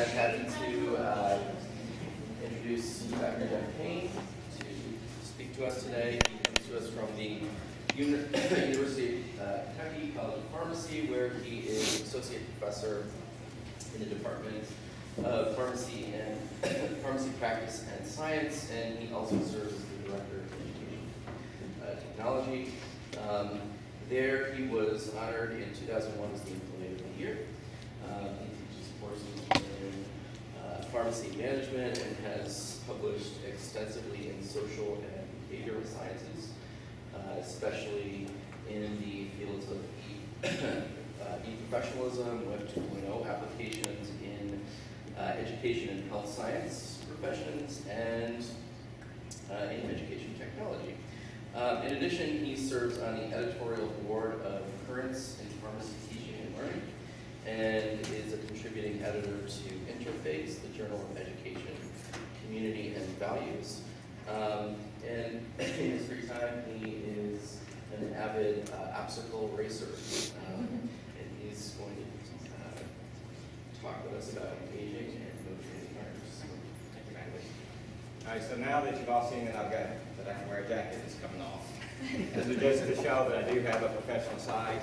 I'm happy to introduce Dr. Cain to speak to us today. He comes to us from the University of Kentucky College of Pharmacy, where he is associate professor in the Department of Pharmacy and Pharmacy Practice and Science, and he also serves as the Director of Education Technology. There he was honored in 2001 as the Employee of the Year. He teaches courses in pharmacy management and has published extensively in social and behavioral sciences, especially in the fields of e-professionalism, Web 2.0 applications in education and health science professions, and in education technology. In addition, he serves on the editorial board of Currents in Pharmacy Teaching and Learning, and is a contributing editor to Interface, the Journal of Education, Community, and Values. And in his free time, he is an avid obstacle racer, and he's going to talk with us about engaging and motivating learners. Thank you, Madeline. All right, so now that you've all seen that I can wear a jacket that's coming off, this is just to show that I do have a professional side,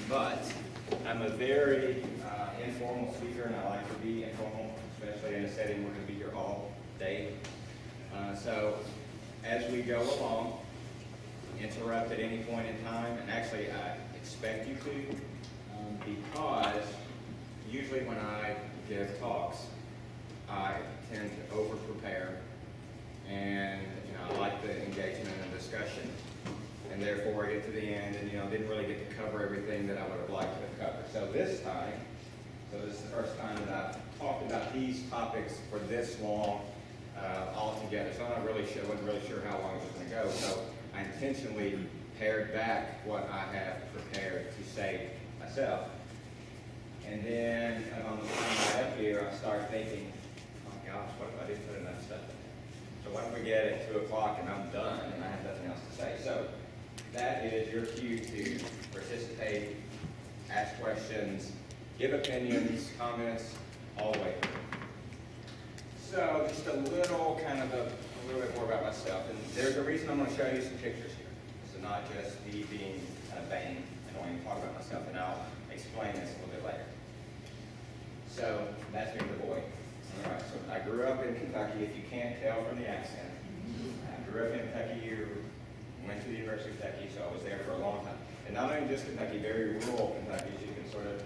but I'm a very informal speaker, and I like to be informal, especially in a setting we're going to be here all day. So as we go along, interrupt at any point in time, and actually I expect you to, because usually when I give talks, I tend to over-prepare, and I like the engagement and discussion, and therefore I get to the end and didn't really get to cover everything that I would have liked to have covered. So this is the first time that I've talked about these topics for this long all together. So I'm wasn't really sure how long it was going to go. So I intentionally pared back what I have prepared to say myself. And then on the way up here, I start thinking, oh gosh, what if I didn't put enough stuff in there? So what if we get at 2 o'clock and I'm done and I have nothing else to say? So that is your cue to participate, ask questions, give opinions, comments, all the way through. So just a little bit more about myself. And there's a reason I'm going to show you some pictures here. So not just me being kind of vain. I don't even talk about myself, and I'll explain this a little bit later. So that's me, the boy. All right, so I grew up in Kentucky, if you can't tell from the accent. I grew up in Kentucky, went to the University of Kentucky, so I was there for a long time. And not only just Kentucky, very rural Kentucky, as you can sort of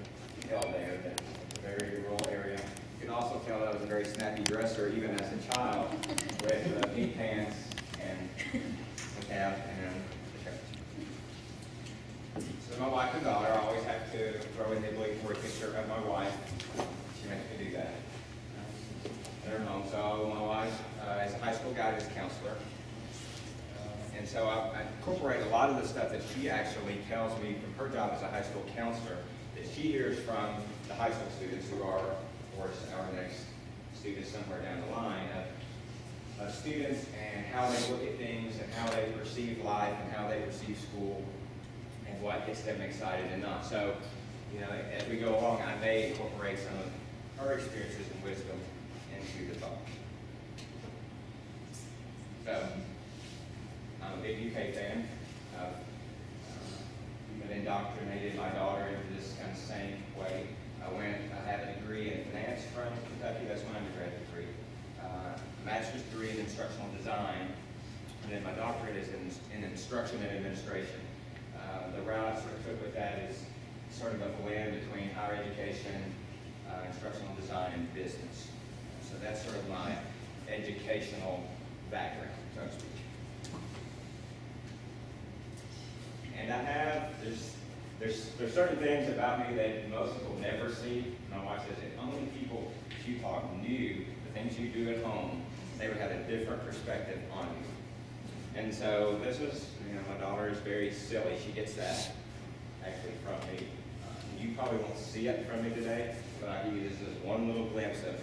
tell there, that it's a very rural area. You can also tell that I was a very snappy dresser, even as a child, with pink pants and a cap and a shirt. So my wife and daughter, I always have to throw in the obligatory picture of my wife. She makes me do that at her home. So my wife is a high school guidance counselor. And so I incorporate a lot of the stuff that she actually tells me from her job as a high school counselor that she hears from the high school students who are, of course, our next students somewhere down the line of students, and how they look at things and how they perceive life and how they perceive school and what gets them excited and not. So, as we go along, I may incorporate some of her experiences and wisdom into the talk. So, I'm a big UK fan. I've even indoctrinated my daughter into this kind of same way. I have a degree in finance from Kentucky. That's my undergraduate degree. Master's degree in instructional design, and then my doctorate is in instruction and administration. The route I sort of took with that is sort of a blend between higher education, instructional design, and business. So that's sort of my educational background, so to speak. And there's certain things about me that most people never see. My wife says if only people you talk knew the things you do at home, they would have a different perspective on you. And so this is, my daughter is very silly. She gets that actually from me. You probably won't see it from me today, but I give you this as one little glimpse of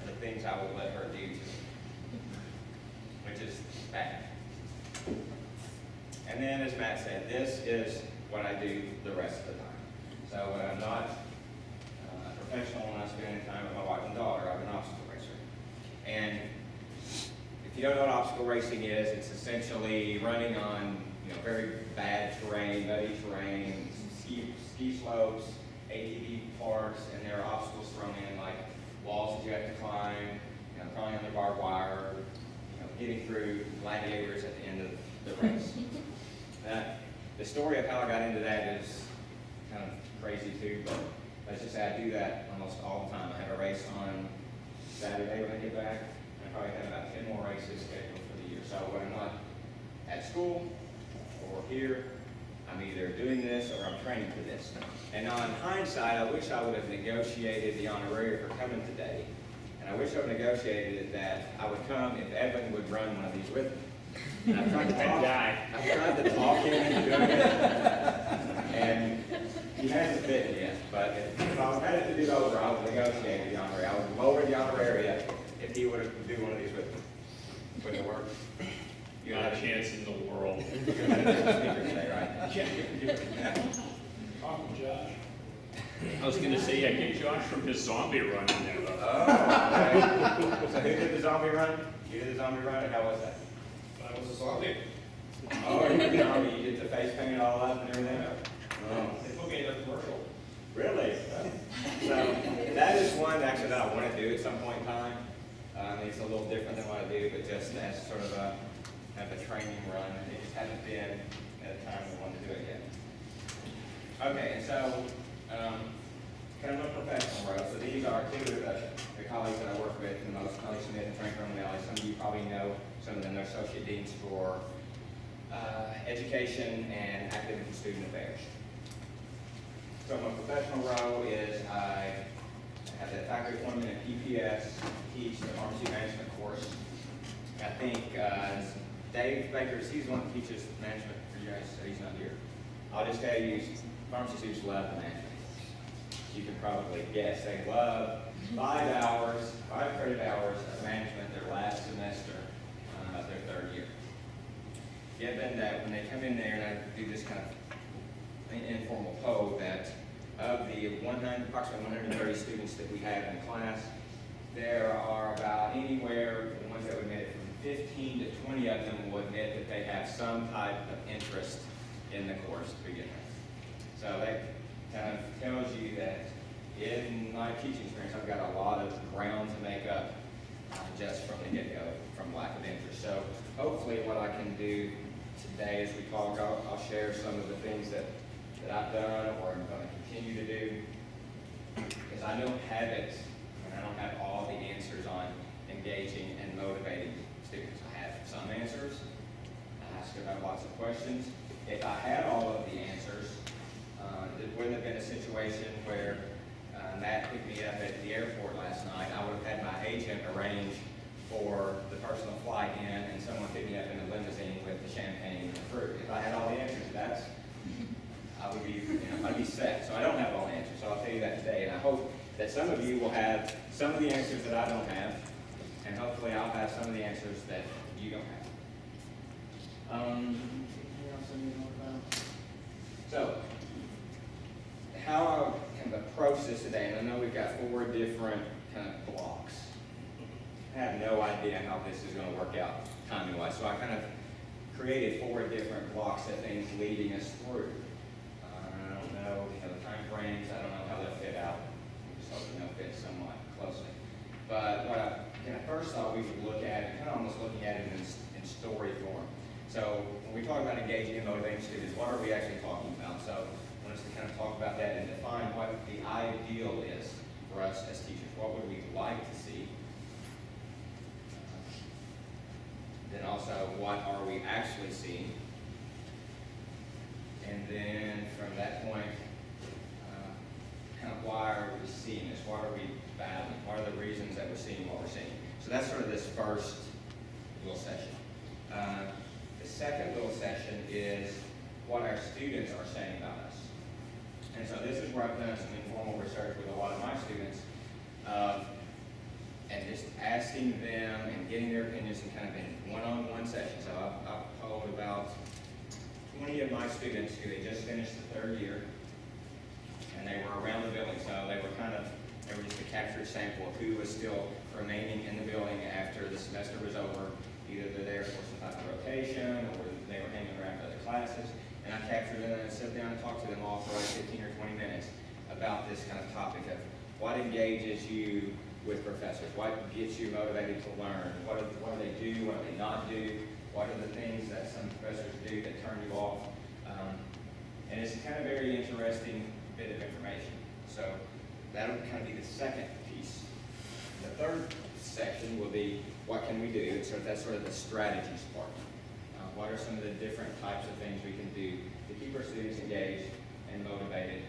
the things I would let her do to me, which is bad. And then, as Matt said, this is what I do the rest of the time. So when I'm not a professional when I spend time with my wife and daughter. I'm an obstacle racer. And if you don't know what obstacle racing is, it's essentially running on very bad terrain, muddy terrain, ski slopes, ATV parks, and there are obstacles thrown in like walls that you have to climb, crawling under barbed wire, getting through gladiators at the end of the race. The story of how I got into that is kind of crazy too, but let's just say I do that almost all the time. I have a race on Saturday when I get back, and I probably have about 10 more races scheduled for the year. So when I'm not at school or here, I'm either doing this or I'm training for this. And on hindsight, I wish I would have negotiated the honorarium for coming today. And I wish I would have negotiated that I would come if Evan would run one of these with me. And I've tried to talk him into doing it, and he hasn't bitten yet. But if I was ready to do it over, I would negotiate the honorarium. I would lower the honorarium if he would have do one of these with me. Would it work? You Not a chance in the world. You're going to do the speaker today, right? Yeah. Welcome, Josh. I was going to say, I get Josh from his zombie run in there, though. Oh, okay. So who did the zombie run? You did the zombie run, or how was that? I was a zombie. Oh, you did the zombie. You did the face paint all up and everything? Oh. They put me in a commercial. Really? So that is one actually that I want to do at some point in time. It's a little different than what I do, but just as sort of a kind of a training run. It just hasn't been at a time I wanted to do it yet. Okay, and so kind of a professional road. So these are two of the colleagues that I work with the most, Kelly Smith and Frank Romanelli. Some of you probably know some of them. They're associate deans for education and academic and student affairs. So my professional role is I have the faculty appointment at PPS, teach the pharmacy management course. I think Dave Baker, he's the one that teaches management for you guys, so he's not here. I'll just tell you, pharmacy students love the management course. You can probably guess, they love 5 credit hours of management their last semester of their third year. Given that when they come in there, and I do this kind of informal poll, that of the approximately 130 students that we have in class, there are about anywhere, the ones that would admit it, from 15 to 20 of them will admit that they have some type of interest in the course to begin with. So that kind of tells you that in my teaching experience, I've got a lot of ground to make up just from the get-go, from lack of interest. So hopefully what I can do today as we talk, I'll share some of the things that I've done or I'm going to continue to do, because I don't have it, and I don't have all the answers on engaging and motivating students. I have some answers. I still have lots of questions. If I had all of the answers, it wouldn't have been a situation where Matt picked me up at the airport last night. I would have had my agent arrange for the personal flight in and someone picked me up in a limousine with the champagne and the fruit. If I had all the answers, I'd be set. So I don't have all the answers. So I'll tell you that today. And I hope that some of you will have some of the answers that I don't have, and hopefully I'll have some of the answers that you don't have. Anything else I need to know about? So, how I kind of approach this today, and I know we've got 4 different kind of blocks. I have no idea how this is going to work out timing-wise, so I kind of created 4 different blocks of things leading us through. I don't know the time frames. I don't know how they'll fit out. I'm just hoping they'll fit somewhat closely. But what I first thought we would look at, kind of almost looking at it in story form. So when we talk about engaging and motivating students, what are we actually talking about? So I want us to kind of talk about that and define what the ideal is for us as teachers. What would we like to see? Then also, what are we actually seeing? And then from that point, kind of why are we seeing this? Why are we battling? What are the reasons that we're seeing what we're seeing? So that's sort of this first little session. The second little session is what our students are saying about us. And so this is where I've done some informal research with a lot of my students, and just asking them and getting their opinions in kind of in one-on-one sessions. So I've told about 20 of my students who had just finished the third year, and they were around the building, so they sample of who was still remaining in the building after the semester was over. Either they're there for some type of rotation, or they were hanging around for other classes. And I captured them and sat down and talked to them all for like 15 or 20 minutes about this kind of topic of what engages you with professors, what gets you motivated to learn, what do they do, what do they not do, what are the things that some professors do that turn you off. And it's kind of very interesting bit of information. So that'll kind of be the second piece. The third section will be what can we do? So that's sort of the strategies part. What are some of the different types of things we can do to keep our students engaged and motivated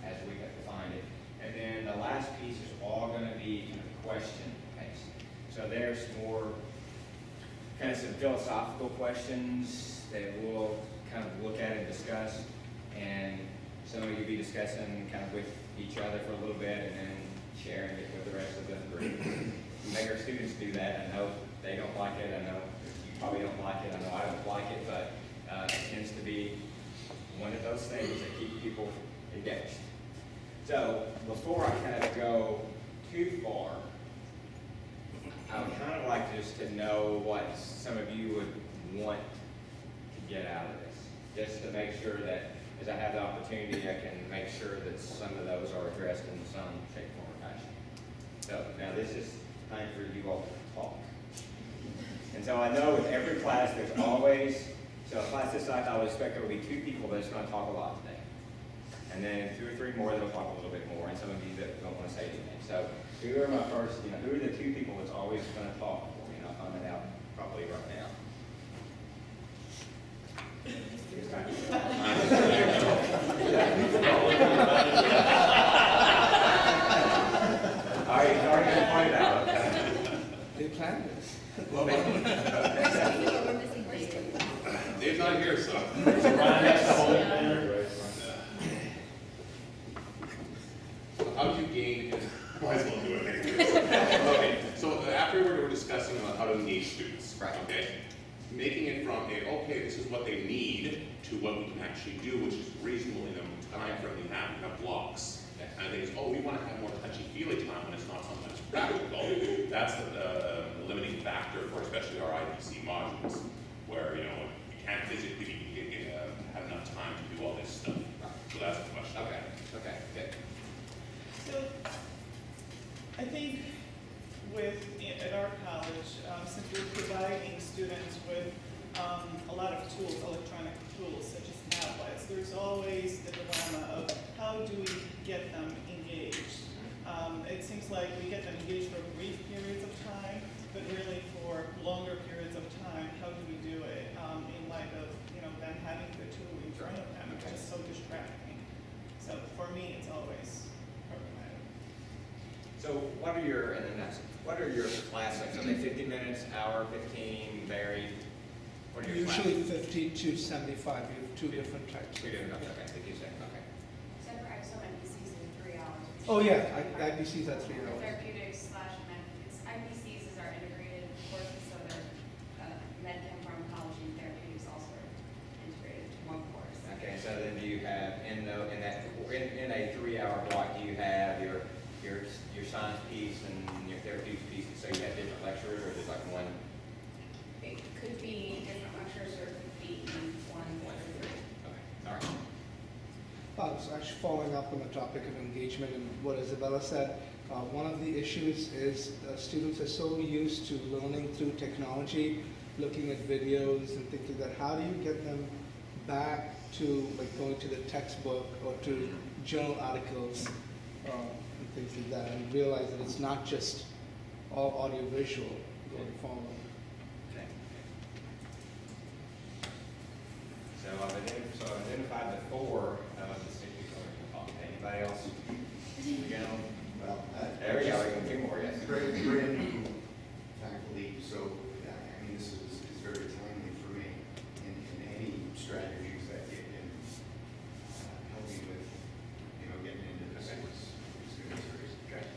as we have defined it? And then the last piece is all going to be kind of question-based. So there's more kind of some philosophical questions that we'll kind of look at and discuss. And some of you be discussing kind of with each other for a little bit and then sharing it with the rest of the group. We make our students do that. I know they don't like it. I know you probably don't like it. I know I don't like it, but it tends to be one of those things that keep people engaged. So before I kind of go too far, I would kind of like just to know what some of you would want to get out of this, just to make sure that as I have the opportunity, I can make sure that some of those are addressed in some shape, form, or fashion. So now this is time for you all to talk. And so I know with every class there's always, so a class this size, I would expect there will be 2 people that's going to talk a lot today. And then 2 or 3 more that will talk a little bit more, and some of you that don't want to say anything. So who are my first, who are the 2 people that's always going to talk for me? And I'll find it out probably right now. All right, he's already going to point it out. Okay. They planned this. We're missing Dave. Dave's not here, so. How do you gain, might as well do it. Okay, so after we were discussing about how to engage students, Right. okay? Making it from okay, this is what they need, to what we can actually do, which is reasonable in a time frame we have blocks. And I think it's, we want to have more touchy-feely time when it's not something that's practical. That's the limiting factor for especially our IPC modules, where, you can't physically have enough time to do all this stuff. So that's the question. Okay, good. So, I think at our college, since we're providing students with a lot of tools, electronic tools such as tablets, there's always the dilemma of how do we get them engaged. It seems like we get them engaged for brief periods of time, but really for longer periods of time, how do we do it in light of them having the tool in front of them? It's just so distracting. So for me, it's always problematic. So what are your class lengths? Are they 50 minutes, hour, 15, varied? What are your Usually 50 to 75. You have 2 different types. Classes? Okay, they do say, okay. Except for some NPCs in 3 hours. Oh yeah, IPCs are 3 hours. Therapeutics / IPCs is our integrated courses, so they're med chem, pharmacology, and therapeutics also are integrated into one course. Okay, so then do you have in a 3-hour block, do you have your science piece and your therapeutics piece? So you have different lecturers, or just like one? It could be different lectures, or it could be one or 3. Okay, all right. I was actually following up on the topic of engagement and what Isabella said. One of the issues is students are so used to learning through technology, looking at videos and thinking that how do you get them back to like going to the textbook or to journal articles and things like that, and realize that it's not just all audio-visual going forward. Okay. So I've identified the 4 of the 6 people we're going to talk. Anybody else? Again? Well, There we go, we can do more, yes. Brand new faculty, so I mean, this is very timely for me in any strategies that you can help me with, getting into this Okay. student series. Okay.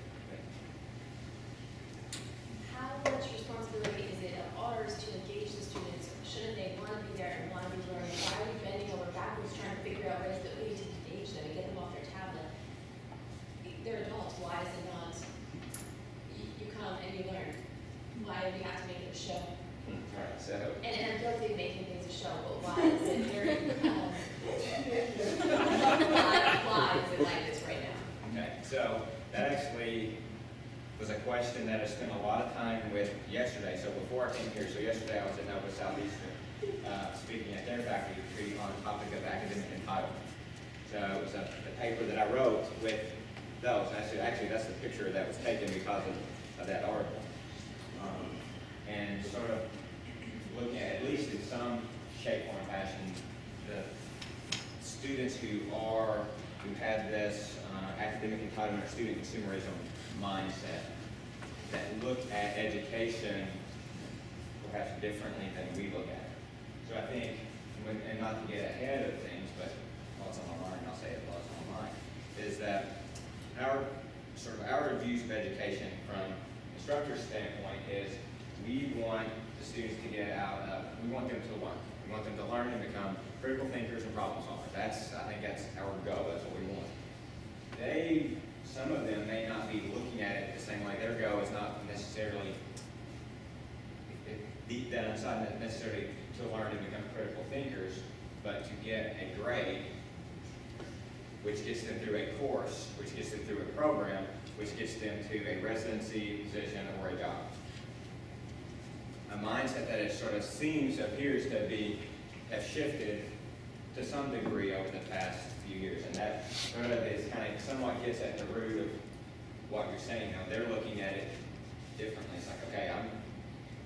How much responsibility is it of ours to engage the students? Shouldn't they want to be there and want to be learning? Why are we bending over backwards trying to figure out ways that we need to engage them and get them off their tablet? They're adults. actually was a question that I spent a lot of time with yesterday. So before I came here, so yesterday I was at Nova Southeastern speaking at their faculty retreat on the topic of academic entitlement. So it was a paper that I wrote with those. Actually, that's the picture that was taken because of that article. And sort of looking at least in some shape, form, fashion, the students who have this academic entitlement or student consumerism mindset that look at education perhaps differently than we look at it. So I think, and not to get ahead of things, but what's on my mind, and I'll say it what's on my mind, is that our views of education from instructor's standpoint is we want the students to we want them to learn. We want them to learn and become critical thinkers and problem solvers. I think that's our goal, that's what we want. Some of them may not be looking at it the same way. Their goal is not necessarily deep down inside, not necessarily to learn and become critical thinkers, but to get a grade which gets them through a course, which gets them through a program, which gets them to a residency position or a job. A mindset that it sort of appears to have shifted to some degree over the past few years, and that sort of is kind of somewhat gets at the root of what you're saying now. They're looking at it differently. It's like, okay,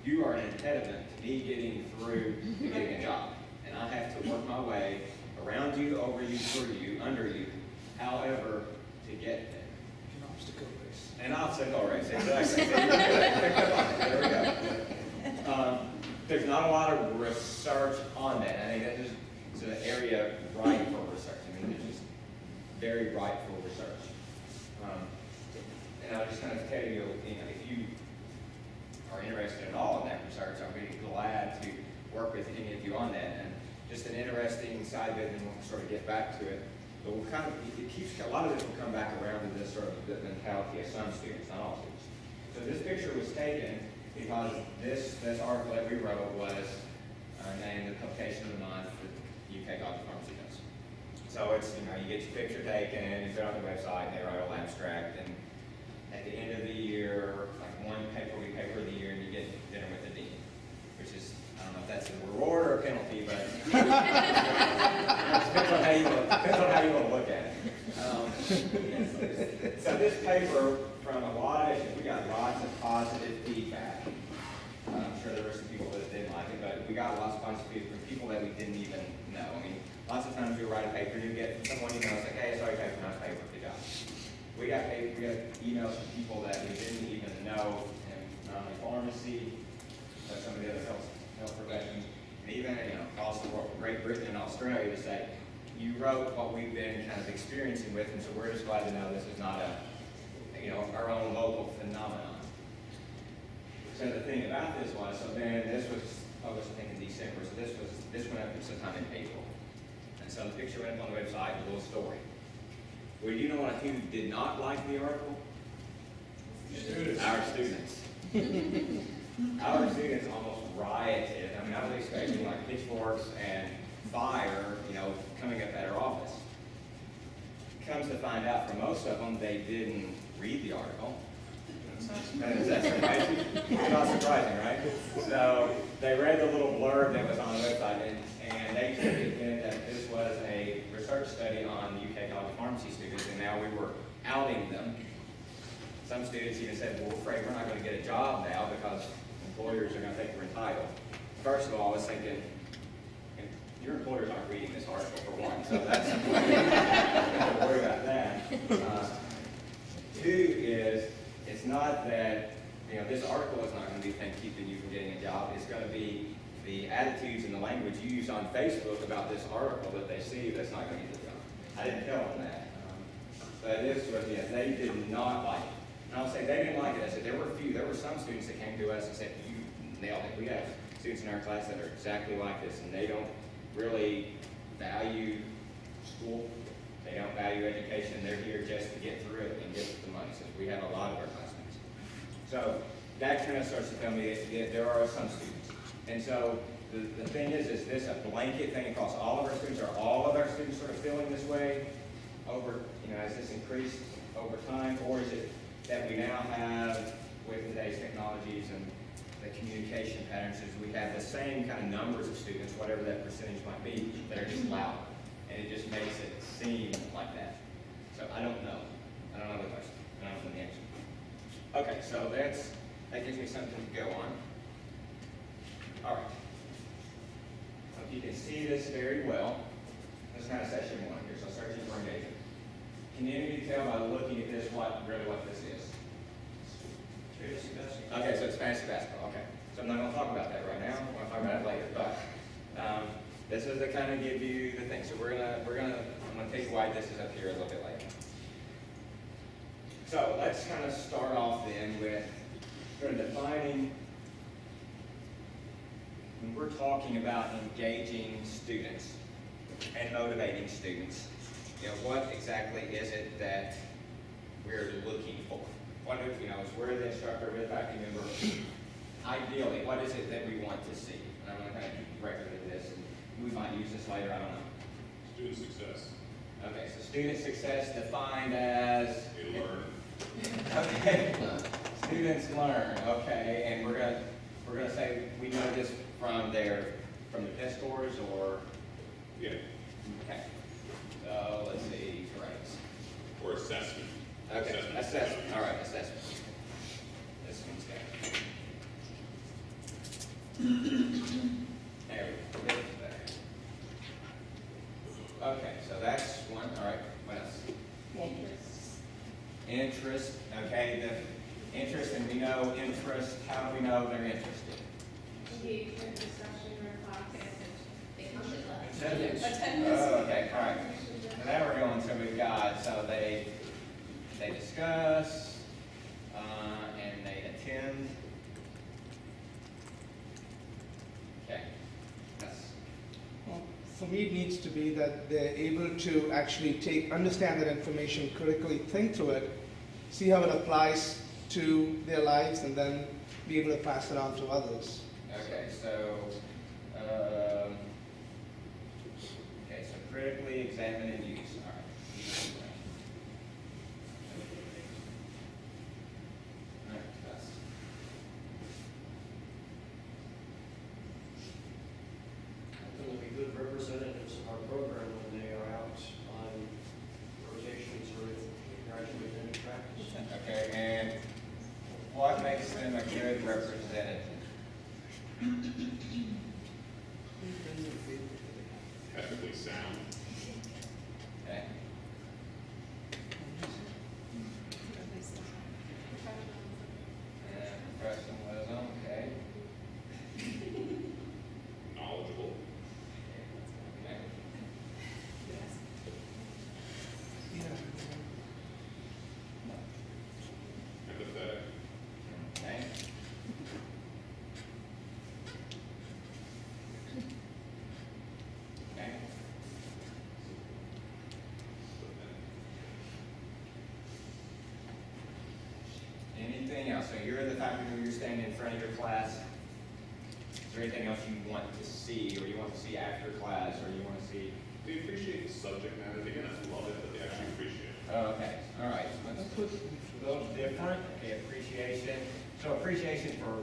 you are an impediment to me getting through to getting a job, and I have to work my way around you, over you, through you, under you, however to get there. An obstacle race. An obstacle race, exactly. There we go. There's not a lot of research on that. I think that is an area ripe for research. I mean, it's just very ripe for research. And I'll just kind of tell you, if you are interested in all of that research, I'll be glad to work with any of you on that. And just an interesting side of it, and we'll sort of get back to it. But we'll kind of, a lot of this will come back around to this sort of the mentality of some students, not all students. So this picture was taken because this article that we wrote was named the publication of the month that UK College of Pharmacy does. So it's, you get your picture taken, you put it on the website, and they write a little abstract, and at the end of the year, like one paper of the year, and you get dinner with the dean, which is, I don't know if that's a reward or a penalty, but depends on how you want to look at it. So this paper, from a lot of issues, we got lots of positive feedback. I'm sure there were some people that didn't like it, but we got lots of positive feedback from people that we didn't even know. I mean, lots of times you write a paper, you get from someone you know, it's like, hey, I saw your paper, nice paper, good job. We got emails from people that we didn't even know in not only pharmacy, but some of the other health professions, and even across the world, Great Britain and Australia, to say, you wrote what we've been kind of experiencing with, and so we're just glad to know this is not our own local phenomenon. So the thing about this was, so then this was published, I think, in December, so this went up sometime in April. And so the picture went up on the website, a little story. Well, you know who did not like the article? Students. Our students. Our students almost rioted. I mean, I was expecting like pitchforks and fire, coming up at our office. Comes to find out, for most of them, they didn't read the article. Is that surprising? It's not surprising, right? So they read the little blurb that was on the website, and they took it in that this was a research study on the UK College of Pharmacy students, and now we were outing them. Some students even said, well, we're afraid we're not going to get a job now because employers are going to think we're entitled. First of all, I was thinking, your employers aren't reading this article for one, so that's don't worry about that. Two is, it's not that, this article is not going to be the thing keeping you from getting a job. It's going to be the attitudes and the language you use on Facebook about this article that they see that's not going to get the job. I didn't tell them that. But this was, they did not like it. And I'll say they didn't like it. I said there were some students that came to us and said, you nailed it. We have students in our class that are exactly like this, and they don't really value school. They don't value education. They're here just to get through it and get the money. So we have a lot of our classmates. So that kind of starts to tell me that there are some students. And so the thing is this a blanket thing across all of our students? Are all of our students sort of feeling this way over, has this increased over time? Or is it that we now have with today's technologies and the communication patterns is we have the same kind of numbers of students, whatever that percentage might be, that are just louder. And it just makes it seem like that. So I don't know. I don't know the question. I don't know the answer. Okay, so that gives me something to go on. All right. Hope you can see this very well. This is kind of session one here, so searching for engagement. Can any of you tell by looking at this what this is? Okay, so it's fantasy basketball. Okay, so I'm not going to talk about that right now. I'm going to talk about it later. But this is to kind of give you the thing. So I'm going to tell you why this is up here a little bit later. So let's kind of start off then with defining. When we're talking about engaging students and motivating students, what exactly is it that we're looking for? What is we're the instructor, we're the faculty member. Ideally, what is it that we want to see? And I'm going to kind of keep record of this, and we might use this later, I don't know. Student success. Okay, so student success defined as? They learn. Okay, students learn, okay, and we're gonna say we know this from the test scores or? Yeah. Okay, so let's see, grades. Or assessment. Okay, assessment, all right, assessment. This one's down. There we go, there. Okay, so that's one, all right, what else? Interest, okay, the interest, and we know interest, how do we know they're interested? Engagement, discussion, or class, they come to class. Attendance. Oh, okay, all right. So now we're going, so we've got, so they discuss, and they attend. Okay, that's, Well, for me, it needs to be that they're able to actually understand that information, critically think through it, see how it applies to their lives, and then be able to pass it on to others. okay, so, critically examine and use, all right. All right, that's. I think they'll be good representatives of our program when they are out on rotations or graduate and practice. Okay, and what makes them a good representative? Ethically sound. Okay. Professionalism, okay. Knowledgeable. Okay. Empathetic. Okay. Okay. Anything else? So you're the faculty member, you're standing in front of your class. Is there anything else you want to see, or you want to see after class, or you want to see? They appreciate the subject matter. They may not love it, but they actually appreciate it. Oh, okay, all right. Let's put a little different. Okay, appreciation. So appreciation for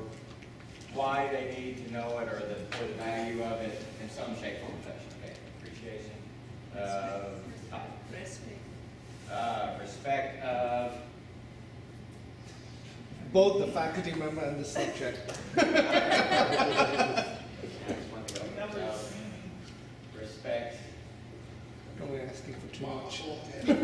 why they need to know it, or for the value of it in some shape or fashion. Okay, appreciation. Respect of. Both the faculty member and the subject. Respect. Don't be asking for too much. And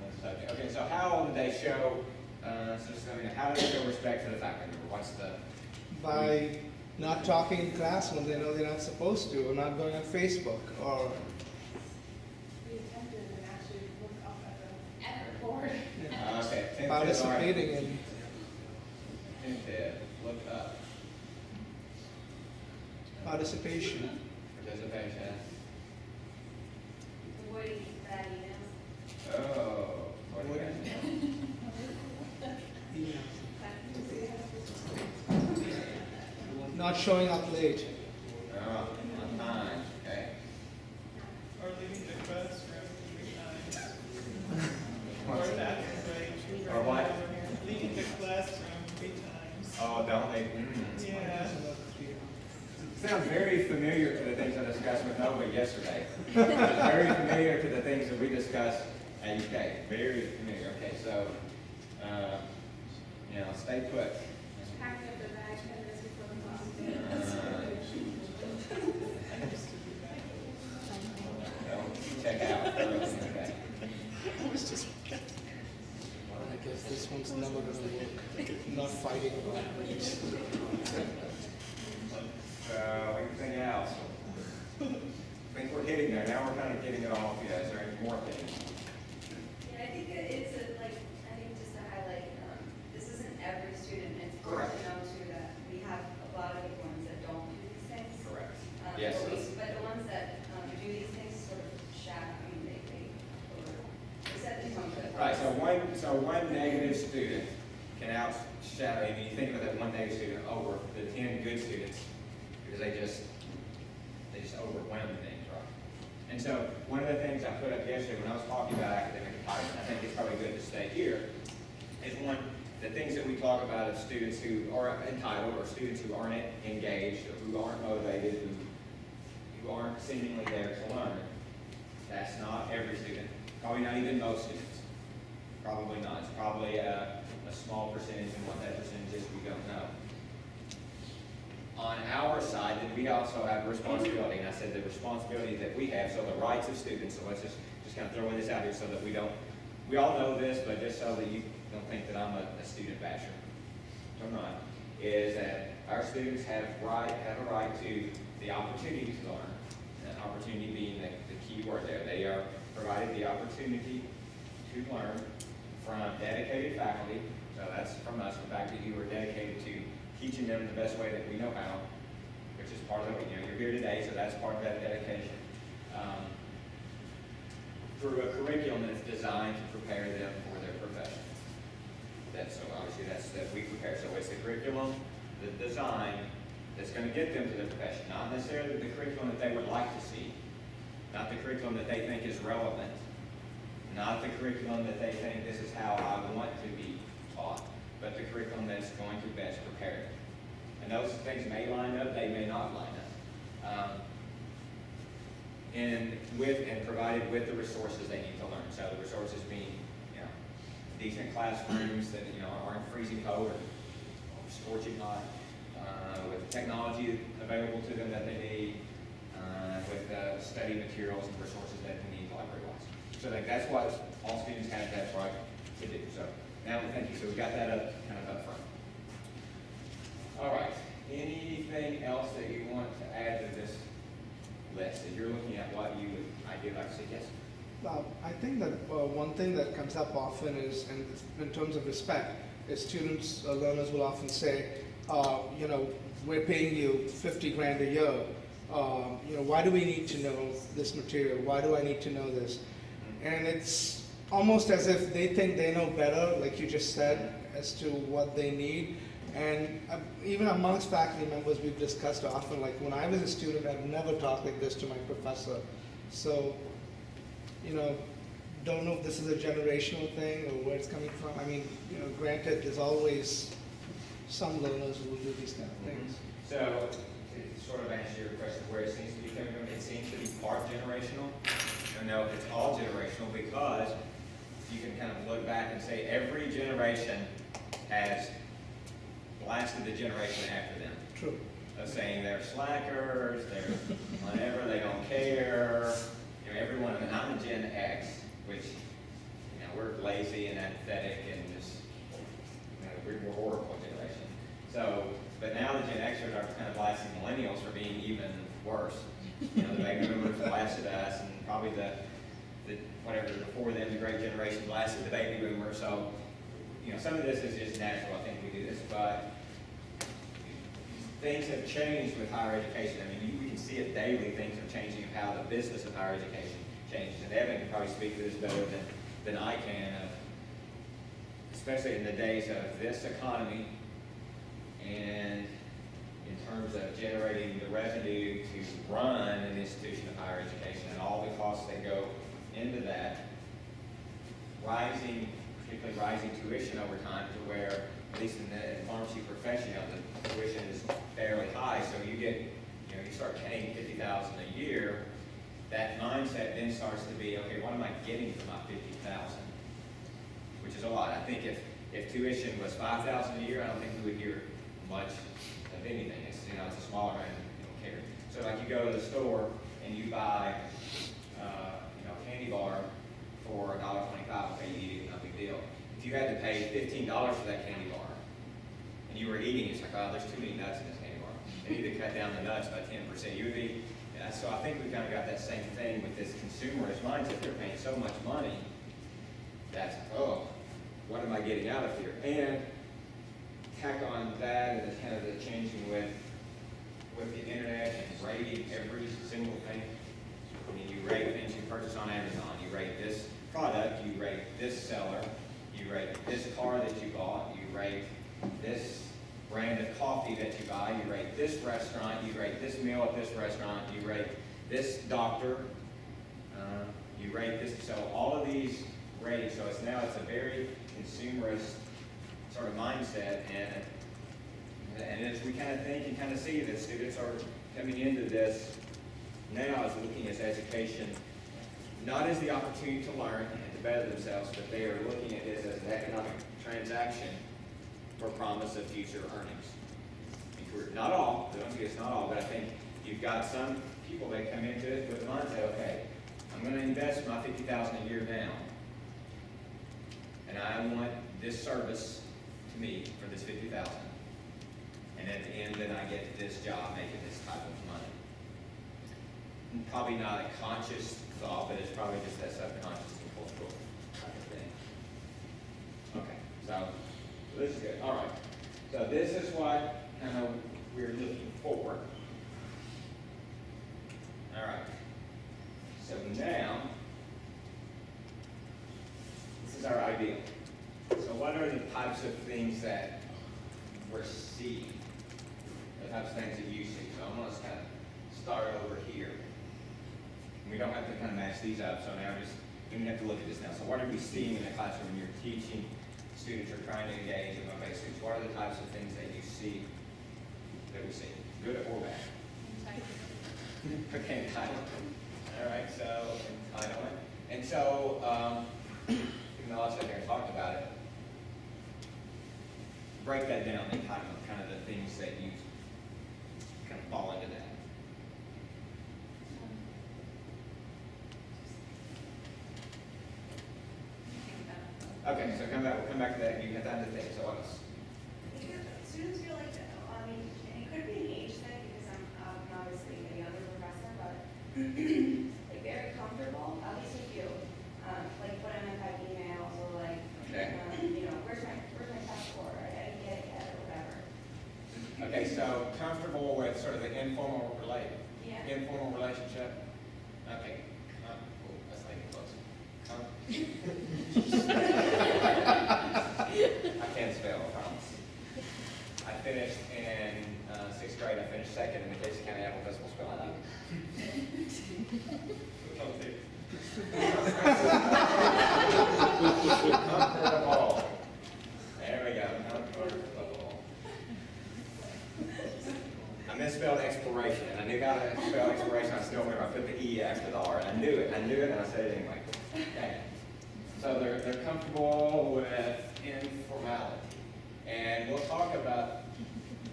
the subject. Okay, so how do they show? How do they show respect to the faculty member? What's the? By not talking in class when they know they're not supposed to, or not going on Facebook, or Be attentive and actually look up at the effort board. Okay. attentive, participating in. Attentive. Look up. Participation. Participation. Avoiding bad emails. Oh. What do we got? Not showing up late. Oh, on time. Okay. Or leaving the classroom 3 times. don't they? Yeah. Sounds very familiar to the things I discussed with Nova yesterday. It's very familiar to the things that we discussed at UK. Very familiar. Okay, so, stay put. Packing up the bag 10 minutes before the class. Check out. Okay. I guess this one's never gonna work. Not fighting about grades. Anything else? I think we're getting there. Now we're kind of getting it off. Yeah, is there any more things? Yeah, I think I think just to highlight, this isn't every student. It's Correct. important to know too that we have a lot of good ones that don't do these things. Correct. Um, Yes. But the ones that do these things sort of shadow, they set the tone for the Right, class. so one negative student can outshadow, I mean, you think about that one negative student over the 10 good students, because they just overwhelm things, right? And so, one of the things I put up yesterday when I was talking about academic entitlement, I think it's probably good to stay here, is one, the things that we talk about of students who are entitled, or students who aren't engaged, or who aren't motivated, who aren't seemingly there to learn. That's not every student. Probably not even most students. Probably not. It's probably a small percentage, and what that percentage is, we don't know. On our side, then we also have responsibility, and I said the responsibility that we have, so the rights of students, so let's just kind of throw this out here so that we all know this, but just so that you don't think that I'm a student basher. I'm not. Is that our students have a right to the opportunity to learn. And opportunity being the key word there. They are provided the opportunity to learn from dedicated faculty. So that's from us, the faculty who are dedicated to teaching them the best way that we know how, which is part of it. You're here today, so that's part of that dedication. Through a curriculum that's designed to prepare them for their profession. Obviously that's that we prepare. So it's the curriculum, the design that's going to get them to their profession, not necessarily the curriculum that they would like to see, not the curriculum that they think is relevant, not the curriculum that they think this is how I want to be taught, but the curriculum that's going to best prepare them. And those things may line up, they may not line up. And provided with the resources they need to learn. So the resources being, decent classrooms that, aren't freezing cold or scorching hot, with technology available to them that they need, with study materials and resources that they need library-wise. So that's what all students have that right to do. So now, thank you. So we got that kind of up front. All right. Anything else that you want to add to this list? If you're looking at what you would ideally like to see, yes? I think that one thing that comes up often is, and in terms of respect, is students, learners will often say, we're paying you 50 grand a year. Why do we need to know this material? Why do I need to know this? And it's almost as if they think they know better, like you just said, as to what they need. And even amongst faculty members, we've discussed often, like when I was a student, I've never talked like this to my professor. So, don't know if this is a generational thing or where it's coming from. I mean, granted, there's always some learners who will do these kind of things. So, to sort of answer your question, where it seems to be coming from, it seems to be part generational. I don't know if it's all generational, because you can kind of look back and say every generation has blasted the generation after them. True. Of saying they're slackers, they're whatever, they don't care. Everyone, and I'm a Gen X, which, we're lazy and apathetic and just, we're a horrible generation. So, but now the Gen Xers are kind of blasting millennials for being even worse. The baby boomers blasted us, and probably the whatever before them, the great generation blasted the baby boomers. So, some of this is just natural. I think we do this, but things have changed with higher education. I mean, we can see it daily. Things are changing of how the business of higher education changes. And Evan can probably speak to this better than I can, especially in the days of this economy and in terms of generating the revenue to run an institution of higher education and all the costs that go into that. Rising particularly rising tuition over time to where, at least in the pharmacy profession, the tuition is fairly high, so you get, you start paying $50,000 a year, that mindset then starts to be, okay, what am I getting for my $50,000? Which is a lot. I think if tuition was $5,000 a year, I don't think we would hear much of anything. It's, it's a smaller end, you don't care. So like you go to the store and you buy, a candy bar for $1.25, okay, you eat it, no big deal. If you had to pay $15 for that candy bar, and you were eating, it's like, oh, there's too many nuts in this candy bar. They need to cut down the nuts by 10%. You would be, so I think we kind of got that same thing with this consumerist mindset. They're paying so much money that's, oh, what am I getting out of here? And tack on that and the kind of the changing with the internet and rating every single thing. I mean, you rate things you purchase on Amazon. You rate this product. You rate this seller. You rate this car that you bought. You rate this brand of coffee that you buy. You rate this restaurant. You rate this meal at this restaurant. You rate this doctor. You rate this. So all of these ratings. So it's a very consumerist sort of mindset, and as we kind of think and kind of see that students are coming into this now as looking at education not as the opportunity to learn and to better themselves, but they are looking at this as an economic transaction for promise of future earnings. Not all, don't get it's not all, but I think you've got some people that come into it with the mindset, okay, I'm going to invest my $50,000 a year now, and I want this service to me for this $50,000. And at the end, then I get this job making this type of money. Probably not a conscious thought, but it's probably just that subconscious and cultural type of thing. Okay, so this is good. All right. So this is what kind of we're looking for. All right. So now, this is our ideal. So what are the types of things that we're seeing? The types of things that you see. So I'm going to kind of start over here. We don't have to kind of match these up, so now we don't have to look at this now. So what are we seeing in the classroom when you're teaching students or trying to engage in motivated students? What are the types of things that you see, that we see, good or bad? Okay, entitlement. All right, so entitlement. And so, even though I sat there and talked about it, break that down, entitlement, kind of the things that you kind of fall into that. Okay, so we'll come back to that. You have time to think. So what else? Students feel like, I mean, and it could be an age thing because I'm obviously a younger professor, but like very comfortable, at least with you, like when I'm in my emails or like, Okay. Where's my passport? I didn't get it yet or whatever. Okay, so comfortable with sort of the informal Yeah. informal relationship. Okay. Cool. That's like close. I can't spell, I promise. I finished in 6th grade. I finished second in the Casey County Apple Festival spelling bee. Comfortable. There we go. Comfortable. I misspelled exploration, and I knew how to spell exploration. I still remember I put the E after the R, and I knew it, and I said it anyway. Okay. So they're comfortable with informality. And we'll talk about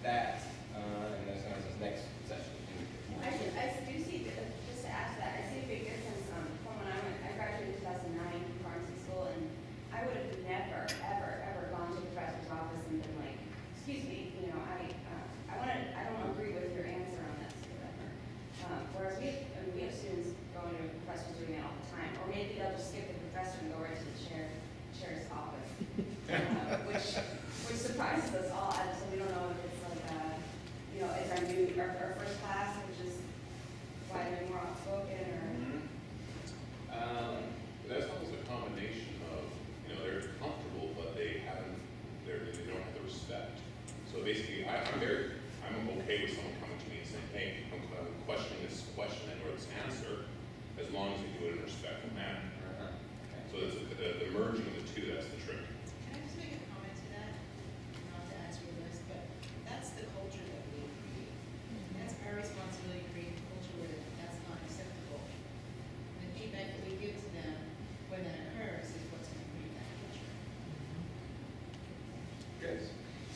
that in this next session. I do see, just to add to that, I see a big difference from when I graduated in 2009 from pharmacy school, and I would have never, ever gone to the professor's office and been like, excuse me, I don't agree with your answer on this, or whatever. Whereas we have students going to professors doing that all the time, or maybe they'll just skip the professor and go right to the chair's office, which surprises us all, and so we don't know if it's like, it's our first class, which is why they're more outspoken, or. That's almost a combination of, they're comfortable, but they don't have the respect. So basically, I'm okay with someone coming to me and saying, hey, I'm questioning this question or this answer, as long as we do it in a respectful manner. So it's the merging of the two, that's the trick.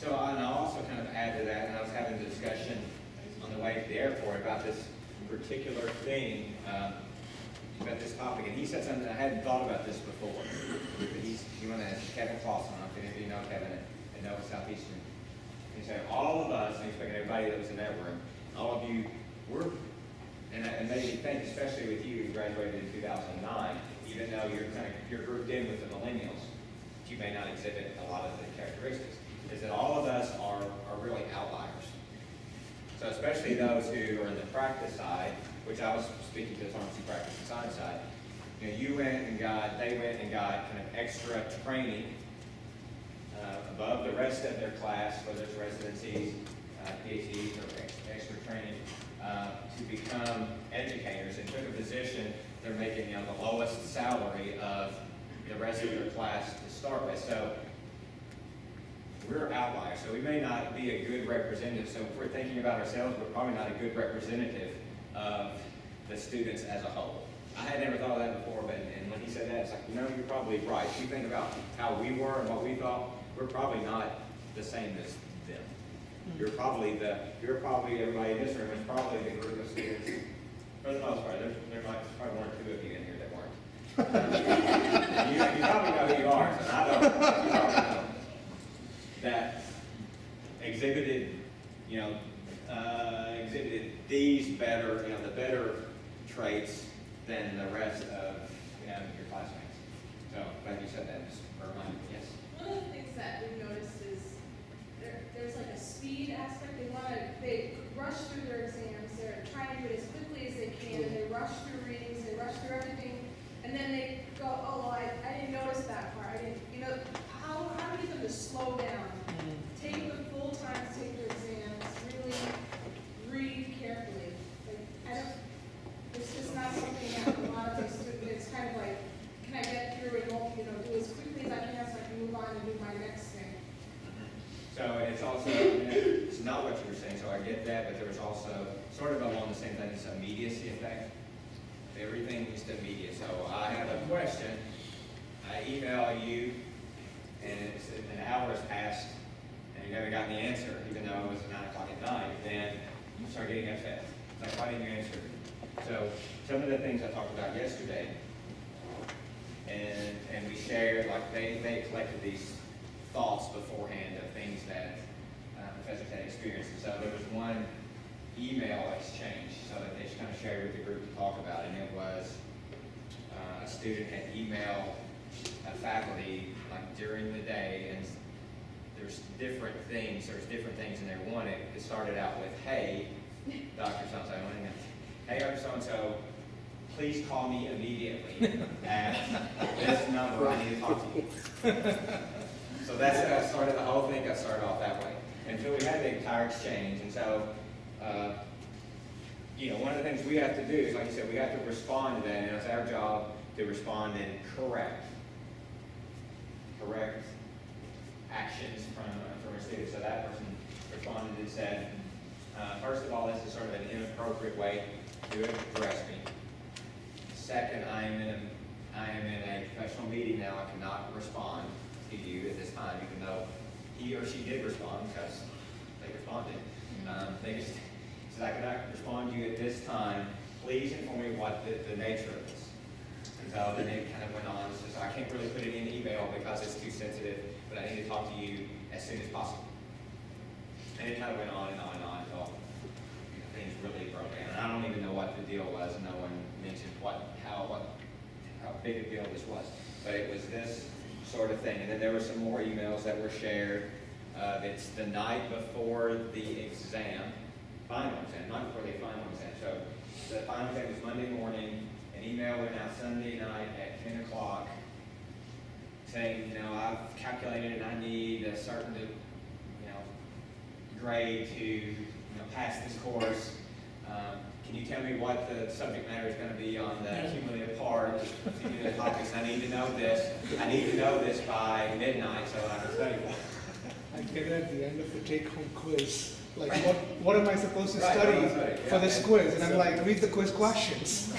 So and I'll also kind of add to that, and I was having a discussion on the way to the airport about this particular thing, about this topic, and he said something I hadn't thought about this before. But he went to Kevin Clausen, I don't know if you know Kevin at Nova Southeastern. He said, all of us, and he's speaking to everybody that was in that room, all of you, and maybe think, especially with you who graduated in 2009, even though you're grouped in with the millennials, you may not exhibit a lot of the characteristics, is that all of us are really outliers. So especially those who are in the practice side, which I was speaking to the pharmacy practice and side, you know, they went and got kind of extra training above the rest of their class, whether it's residencies, PhDs, or extra training to become educators, and took a position. They're making, you know, the lowest salary of the rest of their class to start with. So we're outliers. So we may not be a good representative. So if we're thinking about ourselves, we're probably not a good representative of the students as a whole. I had never thought of that before, but and when he said that, it's like, you know, you're probably right. If you think about how we were and what we thought, we're probably not the same as them. You're probably everybody in this room is probably the group of students. For the most part, there might probably one or two of you in here that weren't. you probably know who you are, so I don't. You probably know that exhibited these better, the better traits than the rest of your classmates. So glad you said that. Just a reminder. Yes. One of the things that we've noticed is there's like a speed aspect. They rush through their exams. They're trying to do it as quickly as they can. And they rush through readings. They rush through everything, and then they go, "Oh, well, I didn't notice that part. I didn't." How do we get them to slow down? Take the full time to take their exams. Really read carefully. It's just not something that a lot of these students. It's kind of like, can I get through it? Do as quickly as I can so I can move on and do my next thing. So it's also, it's not what you were saying, so I get that, but there was also sort of along the same thing, this immediacy effect. Everything is immediate. So I have a question, I email you, and an hour has passed, and you haven't gotten the answer, even though it was 9 o'clock at night, then you start getting upset. It's like, why didn't you answer? So some of the things I talked about yesterday, and we shared, like they collected these thoughts beforehand of things that professors had experienced. And so there was one email exchange so that they just kind of shared with the group to talk about, and it was a student had emailed a faculty like during the day, and there's different things in there. One, it started out with, "Hey, Dr. So-and-so," "Hey, Dr. So-and-so, please call me immediately at this number. I need to talk to you." So that's how I started the whole thing. Got started off that way. And so we had the entire exchange. And so, one of the things we have to do is, like you said, we have to respond to that. And it's our job to respond and correct actions from a student. So that person responded and said, first of all, this is sort of an inappropriate way to address me. Second, I am in a professional meeting now. I cannot respond to you at this time, even though he or she did respond because they responded. They just said, "I cannot respond to you at this time. Please inform me what the nature of this." And so then it kind of went on. So I can't really put it in email because it's too sensitive, but I need to talk to you as soon as possible. And it kind of went on and on and on until things really broke down. And I don't even know what the deal was, and no one mentioned how big a deal this was. But it was this sort of thing. And then there were some more emails that were shared. It's the night before the exam, final exam, not before the final exam. So the final exam was Monday morning. An email went out Sunday night at 10 o'clock saying, I've calculated and I need a certain, grade to, pass this course. Can you tell me what the subject matter is going to be on the cumulative part, the topics? I need to know this. I need to know this by midnight so I can study for it. I get it at the end of the take-home quiz. Like, what am I supposed to Right, study yeah, for this quiz? And I'm so- like, read the quiz questions.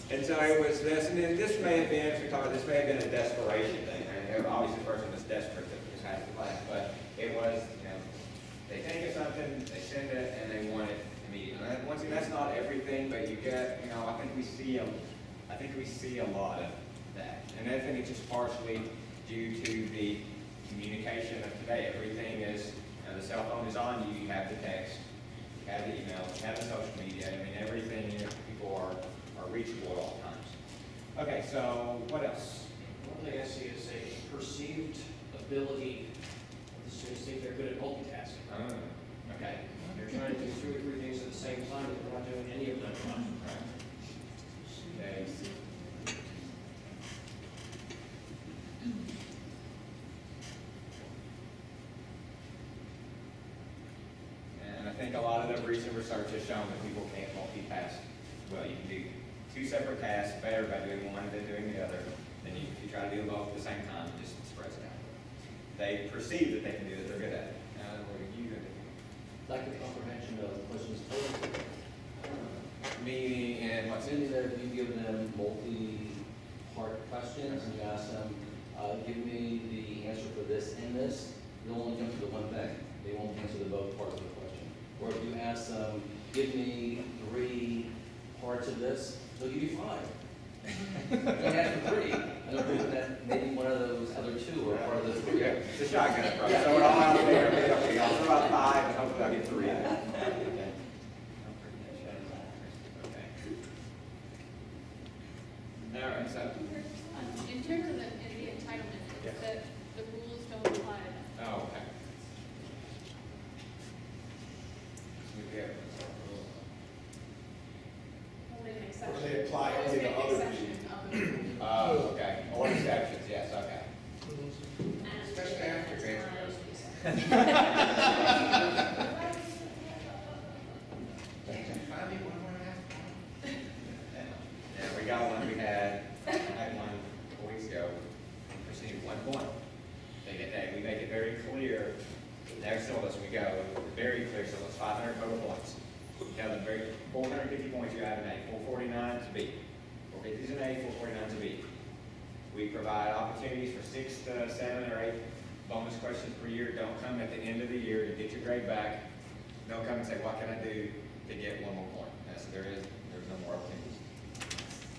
And so it was this, and then this may have been, as we talked about, this may have been a desperation thing. And obviously, the person was desperate to just have the class, but it was, they think of something, they send it, and they want it immediately. And once again, that's not everything, but you get, I think we see a lot of that. And I think it's just partially due to the communication of today. Everything is, the cell phone is on you, you have the text, you have the email, you have the social media. I mean, everything, people are reachable at all times. Okay, so what else? One thing I see is a perceived ability of the students think they're good at multitasking. Okay. They're trying to do 2 or 3 things at the same time, and they're not doing any of them well. Okay. And I think a lot of the recent research has shown that people can't multitask. Well, you can do 2 separate tasks better by doing one than doing the other. Then if you try to do them both at the same time, it just spreads it out. They perceive that they can do it, they're good at it. Now, what are you going to do? Lack of comprehension of the questions posed. Meaning, and what's Meaning that if you give them multi-part questions and you ask them, give me the answer for this and this, they'll only answer the one thing. They won't answer the both parts of the question. Or if you ask them, give me 3 parts of this, they'll give you 5. Don't ask for 3. And they're hoping that maybe one of those other 2 are part of the 3. Okay, it's a shotgun approach. So we're all out there, okay, I'll throw out 5 and hopefully I'll get 3. Okay. All right, so. In terms of the entitlement, Yeah. that the rules don't apply to them. Oh, okay. Yeah. Only an exception. Or they apply Always only to make other exception of the rule. Oh, okay. Or exceptions, yes, okay. Especially after Yeah, we got one, I had one 4 weeks ago, received 1 point. We make it very clear, next syllabus we go, very clear syllabus, 500 total points. Tell them 450 points you have an A, 449 to B. 450 is an A, 449 to B. We provide opportunities for 6 to 7 or 8 bonus questions per year. Don't come at the end of the year to get your grade back. Don't come and say, what can I do to get 1 more point? So there's no more opportunities.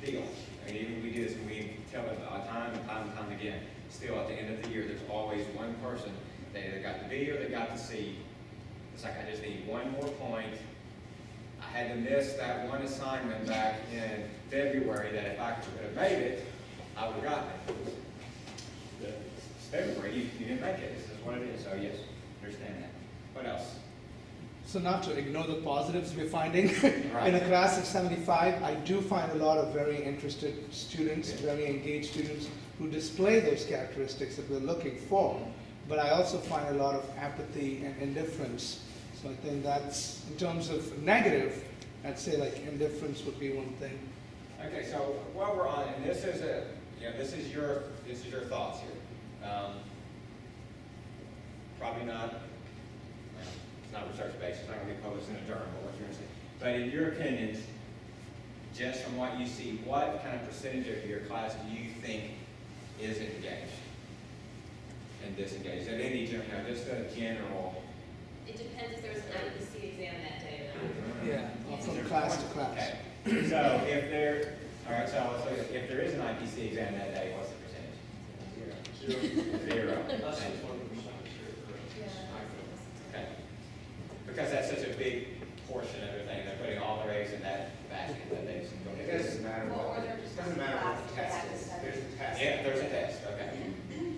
Still, I mean, even we do this, and we tell them time and time again, still at the end of the year, there's always one person that either got the B or they got the C. It's like, I just need 1 more point. I had to miss that one assignment back in February that if I could have made it, I would have gotten it. February, you didn't make it. This is what it is. So yes, understand that. What else? So not to ignore the positives we're finding, Right. in a class of 75, I do find a lot of very interested students, Yeah. very engaged students who display those characteristics that we're looking for. But I also find a lot of apathy and indifference. So I think that's, in terms of negative, I'd say like indifference would be one thing. Okay, so while we're on, and this is your thoughts here. Probably not. Well, it's not research based. It's not going to be published in a journal. But what you're going to say. But in your opinions, just from what you see, what kind of percentage of your class do you think is engaged and disengaged? At any, just a general. It depends if there was an IPC exam that day or not. Yeah, from class to class. Okay. So if there, all right. So if there is an IPC exam that day, what's the percentage? 0. Less than 20%. Okay. Because that's such a big portion of everything. They're putting all their eggs in that basket that they just go It get. doesn't matter Well, what, or they're it just doesn't matter what the class, test is, they have to there's a test. Yeah, there's a test, okay.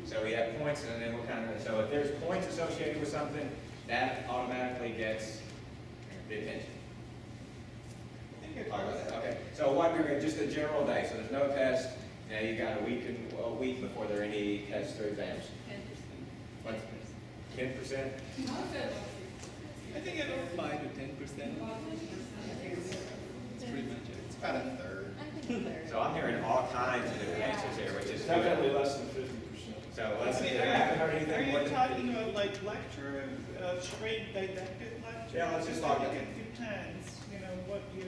So we have points and then we'll so if there's points associated with something, that automatically gets the attention. Talk about that, okay. So what we're just a general day, so there's no test, now you got a week before there are any tests or exams. 10%? I think it will 5 to 10%. It's pretty much it. It's about a third. So I'm hearing all kinds of different answers here, which is Definitely less than 50%. So let's see, I haven't heard Are anything more you than. talking about like lecture, straight didactic lecture? Yeah, let's just talk- It depends, what you.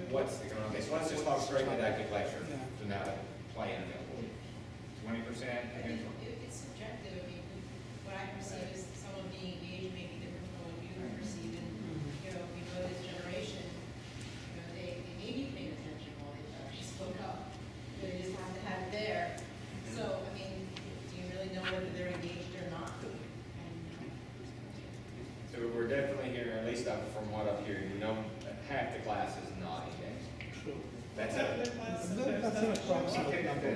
Okay, so let's just talk straight didactic lecture. Yeah. So about it, playing field. 20%? I think it's subjective. I mean, what I perceive is someone being engaged may be different from what you perceive. And, you know, we know this generation, you know, they may be paying attention while they spoke up. They just have to have it there. So, I mean, do you really know whether they're engaged or not? So we're definitely hearing, at least from what I'm hearing, half the class is not engaged. True. That's Half it. the class is That's an approximate number.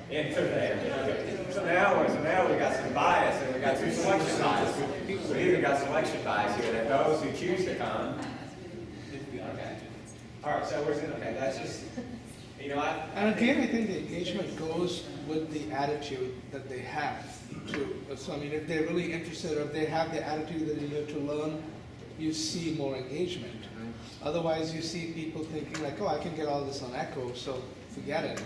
Into there. Okay. So now we got some bias, and we got some selection bias. We even got selection bias here, that those who choose to come. Okay. All right, so okay, that's just, And again, I think the engagement goes with the attitude that they have to, so I mean, if they're really interested, or if they have the attitude that they need to learn, you see more engagement. Otherwise, you see people thinking like, oh, I can get all this on Echo, so forget it,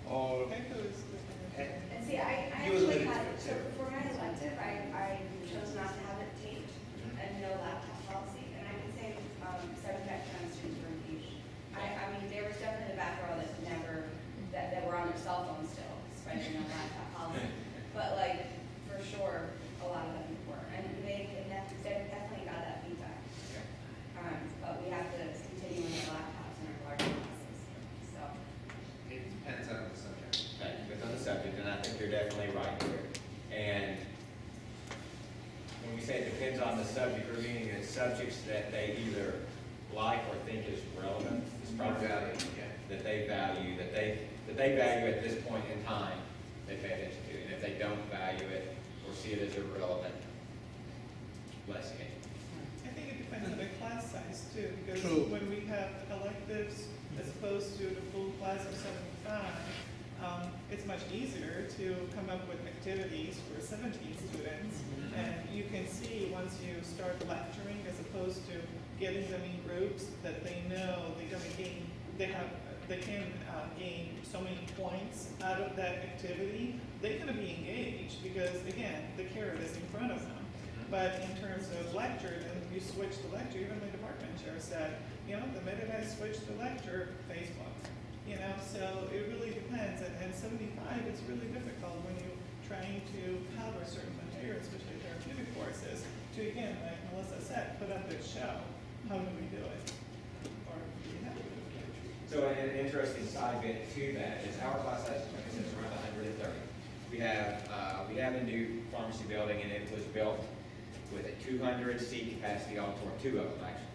or. Echo is different. And see, I actually had, so for my elective, I chose not to have it taped and no laptop policy, and I can say 75% of students were engaged. I mean, there was definitely the back row that were on their cell phones still, despite no laptop policy. But like, for sure, a lot of them were, and they definitely got that feedback. But we have to continue with our laptops in our larger classes, so. It depends on the subject. Okay, depends on the subject, and I think you're definitely right here. And when we say it depends on the subject, we're meaning it's subjects that they either like or think is relevant, is probably Value, that they value, that they value at this point in time, they pay attention to. And if they don't value it or see it as irrelevant, less engagement. I think it depends on the class size too, because True. when we have electives as opposed to the full class of 75, it's much easier to come up with activities for 17 students. And you can see once you start lecturing, as opposed to getting them in groups, that they know they're going to gain, they can gain so many points out of that activity. They're going to be engaged because, again, the carrot is in front of them. But in terms of lecture, then you switch the lecture. Even my department chair said, the minute I switch the lecture, Facebook. So it really depends. And 75, it's really difficult when you're trying to cover certain materials, especially therapeutic courses, to, again, like Melissa said, put up this show. How do we do it? Or do we have to do it? So an interesting side bit to that is our class size, like I said, is around 130. We have a new pharmacy building, and it was built with a 200 seat capacity auditorium, two of them actually.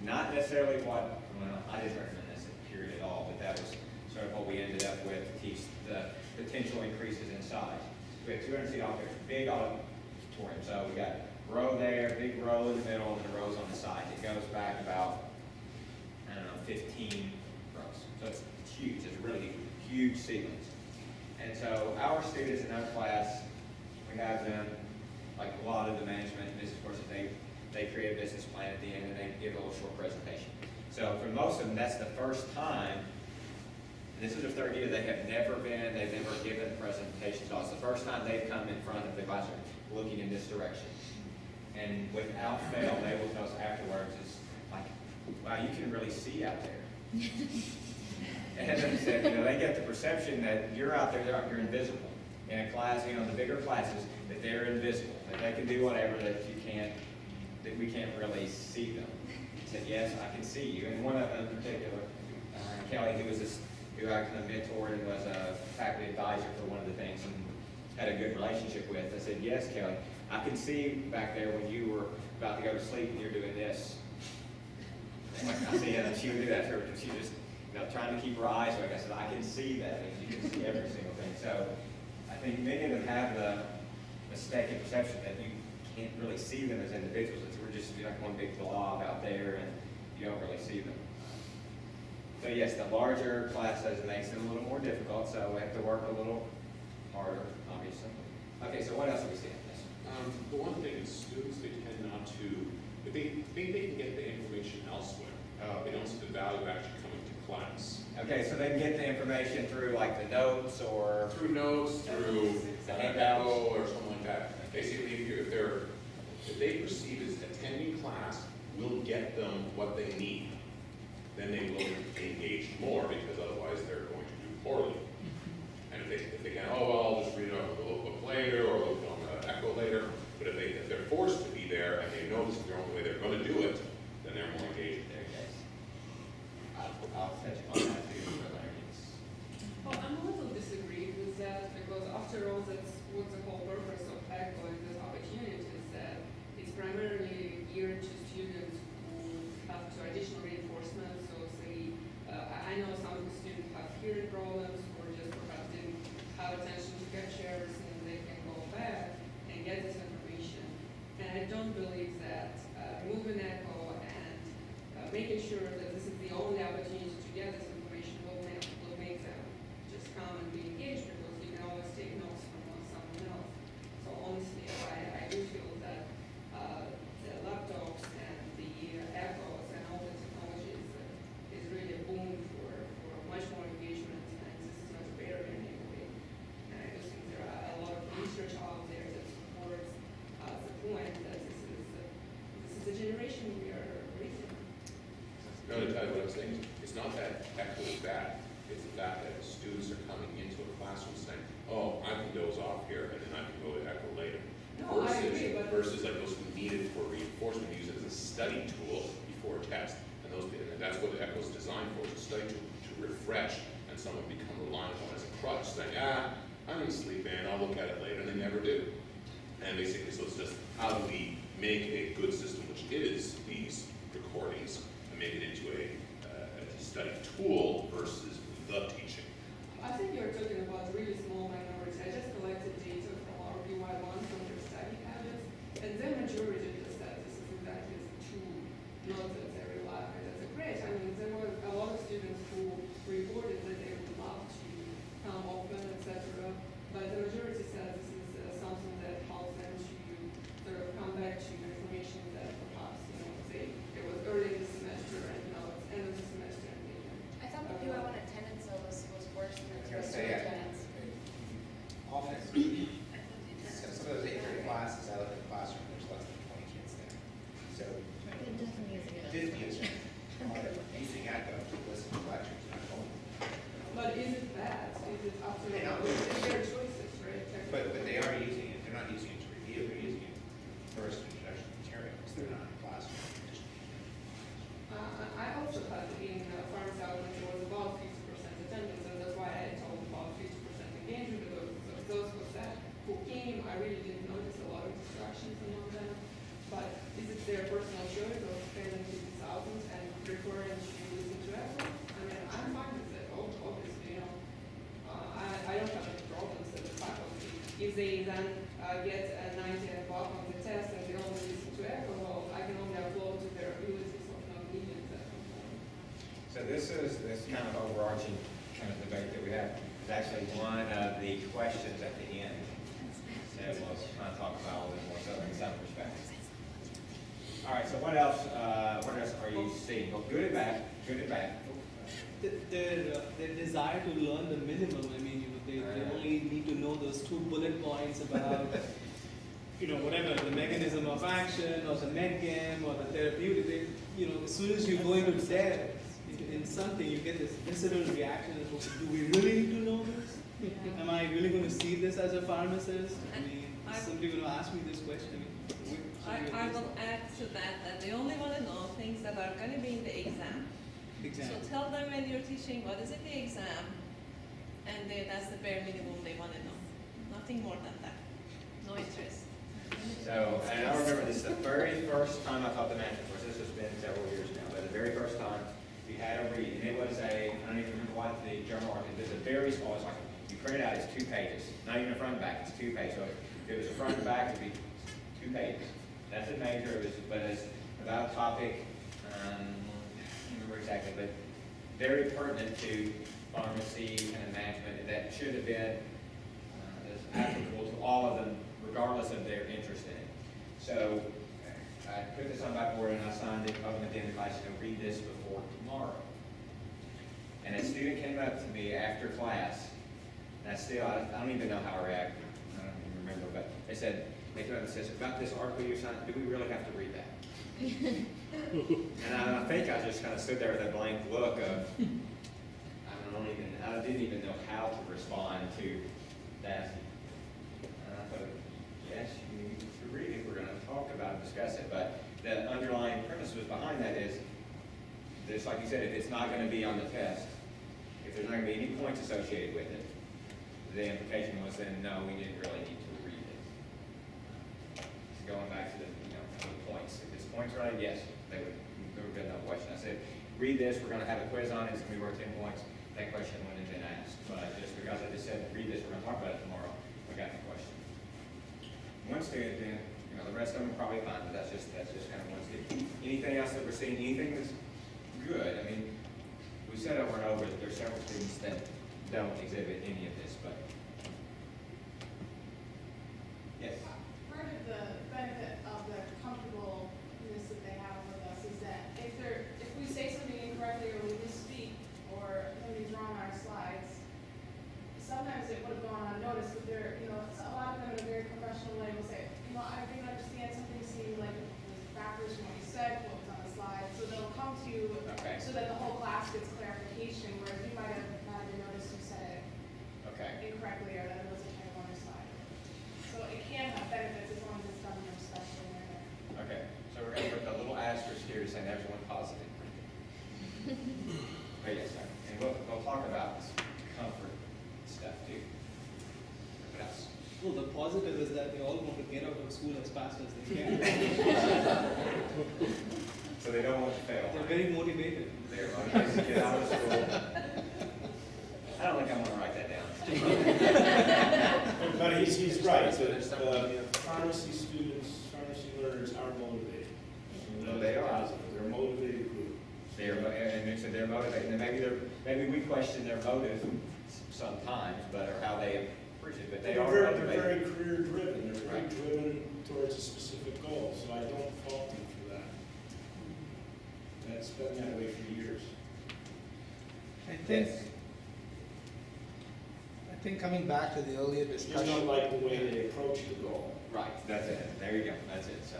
Not necessarily I didn't recommend this period at all, but that was sort of what we ended up with to teach the potential increases in size. We have 200 seat auditorium, big auditorium. So we got a row there, big row in the middle, and the rows on the side. It goes back about, 15 rows. So it's huge. It's really huge ceilings. And so our students in our class, we have them, like a lot of the management and business courses, they create a business plan at the end, and they give a little short presentation. So for most of them, that's the first time, and this is their third year, they've never given presentations. So it's the first time they've come in front of the classroom looking in this direction. And without fail, they will tell us afterwards, is like, wow, you can really see out there. And as I said, they get the perception that you're out there, you're invisible. In a class, the bigger classes, that they're invisible, that they can do whatever, that we can't really see them. I said, yes, I can see you. And one of them in particular, Kelly, who I kind of mentored and was a faculty advisor for one of the things and had a good relationship with, I said, yes, Kelly, I can see back there when you were about to go to sleep and you're doing this. Like I see it, and she would do that to her, and she just, trying to keep her eyes awake. I said, I can see that, and you can see every single thing. So I think many of them have the mistaken perception that you can't really see them as individuals. We're just like one big blob out there, and you don't really see them. So yes, the larger class size makes it a little more difficult, so we have to work a little harder, obviously. Okay, so what else are we seeing? The one thing is students, they tend not to, if they think they can get the information elsewhere. They don't see the value of actually coming to class. Okay, so they can get the information through like the notes or? Through notes, through the handouts or something like that. Basically, if they perceive as attending class will get them what they need, then they will engage more, because otherwise they're going to do poorly. And if they can, oh, well, I'll just read it on the little book later, or look on the echo later, but if they're forced to be there, and they know this is the only way they're gonna do it, then they're more engaged. There you go. I'll touch on that too, but Well, I'm a little disagreed with that, because after all, that's what the whole purpose of ECHO and this opportunity is, that it's primarily geared to students who have traditional reinforcement. So say, I know some of the students have hearing problems, or just perhaps didn't have attention to gestures, and they can go back and get this information. And I don't believe that removing ECHO and making sure that this is the only opportunity to get this information will make them just come and be engaged, because you can always take notes from someone else. So honestly, I do feel that the laptops and the echoes and all the technology is really a boon for much more engagement, and this is not a barrier in any way. And I just think there are a lot of research out there that supports the point that this is a generation we are raising. No, to tell you what I'm saying, it's not that echo is bad, it's the fact that students are coming into a classroom saying, oh, I can doze off here, and then I can go to echo later. No, I agree, but- Versus like those who need it for reinforcement, use it as a study tool before a test. And that's what the echo is designed for, it's a study tool to refresh, and someone become reliant on it as a crutch, saying, I'm gonna sleep in, I'll look at it later, and they never do. And basically, so it's just, how do we make a good system, which is these recordings, and make it into a study tool versus the teaching? I think you're talking about really small minorities. I just collected data from our BY1 from their study habits, and the majority of the statistics is exactly as two, not that they rely on it as a grade. I mean, there were a lot of students who reported that they would love to come open, etc., but the majority said this is something that helps them to sort of come back to information that perhaps, it was early in the semester and now it's end of the semester. I thought the BY1 attendance though was worse than the I was gonna rest of say, the yeah. attendance. Often, some of those 8:30 classes, I look at the classroom, there's less than 20 kids there. So 50 is using echo to listen to lectures, not going. But is it bad? Is it after They all? don't. It's their choices, right? But they are using it, they're not using it to review, they're using it first to introduction materials, they're not in the classroom. I also had in farm south when there was about 50% attendance, and that's why I told about 50% engagement, because of those who came, I really didn't notice a lot of distractions among them. But is it their personal choice of spending 50,000 and preferring to listen to everyone? I mean, I'm fine with it, obviously, I don't have any problems with the faculty. If they then get a 90 and above on the test and they only listen to echo, well, I can only upload to their abilities of not needing that component. So this kind of overarching kind of debate that we have is actually one of the questions at the end that we'll kind of talk about a little bit more so in some perspective. All right, so what else are you seeing? Well, good and bad, good and bad. Their desire to learn the minimum. I mean, they only need to know those 2 bullet points about, whatever the mechanism of action or the med game or the therapeutic. As soon as you go into depth in something, you get this visceral reaction. Do we really need to know this? Am I really going to see this as a pharmacist? I mean, somebody going to ask me this question. I will add to that they only want to know things that are going to be in the exam. Exactly. So tell them when you're teaching what is in the exam, and that's the bare minimum they want to know. Nothing more than that. No interest. So, and I remember this the very first time I taught the math course. This has been several years now, but the very first time we had a read, and it was I don't even remember what the journal article. It was a very small. It's like you print it out. It's 2 pages, not even a front and back. It's 2 pages. So if it was a front and back, it'd be 2 pages. That's a major. But it's about a topic. I don't remember exactly, but very pertinent to pharmacy and management. That should have been as applicable to all of them, regardless of their interest in it. So I put this on my board and I signed it up at the end of the class to read this before tomorrow. And a student came up to me after class, and I don't even know how I reacted. I don't even remember, but they came up and said, about this article you signed, do we really have to read that? And I think I just kind of stood there with a blank look of, I didn't even know how to respond to that. And I thought, yes, you need to read it, we're gonna talk about it, discuss it, but the underlying premise was behind that is, just like you said, if it's not gonna be on the test, if there's not gonna be any points associated with it, the implication was then, no, we didn't really need to read it. Going back to the, the points. If it's points right, yes, there would be no question. I said, read this, we're gonna have a quiz on it, it's gonna be worth 10 points. That question wouldn't have been asked, but just because I just said, read this, we're gonna talk about it tomorrow, we got the question. One student, then, the rest of them are probably fine, but that's just kind of one student. Anything else that we're seeing, anything that's good? I mean, we said over and over that there's several students that don't exhibit any of this, but yes. Part of the benefit of the comfortableness that they have with us is that if we say something incorrectly or we misspeak or something's wrong on our slides, sometimes it would have gone unnoticed, but a lot of them in a very professional way will say, I didn't understand, something seemed like it was backwards from what you said, what was on the slide. So they'll come to you so that the whole class gets clarification, whereas you might have not even noticed you said it incorrectly or that it was a typo on your slide. So it can have benefits as long as it's done in a respectful manner. Okay, so we're gonna put a little asterisk here to say there's one positive. But yes, sir. And we'll talk about comfort stuff too. What else? Well, the positive is that they all want to get out of school as fast as they can. So they don't want to fail. They're very motivated. They're motivated to get out of school. I don't think I want to write that down. But he's right. Pharmacy students, pharmacy learners are motivated. So they are. Positive. They're a motivated group. And they said they're motivated. And maybe we question their motive sometimes, or how they approach it. But they are They're motivated. very career driven. They're very driven towards a specific goal. So I don't fault them for that. That's been that way for years. I think coming back to the earlier Just discussion. don't like the way they approach the goal. Right, that's it. There you go. That's it. So.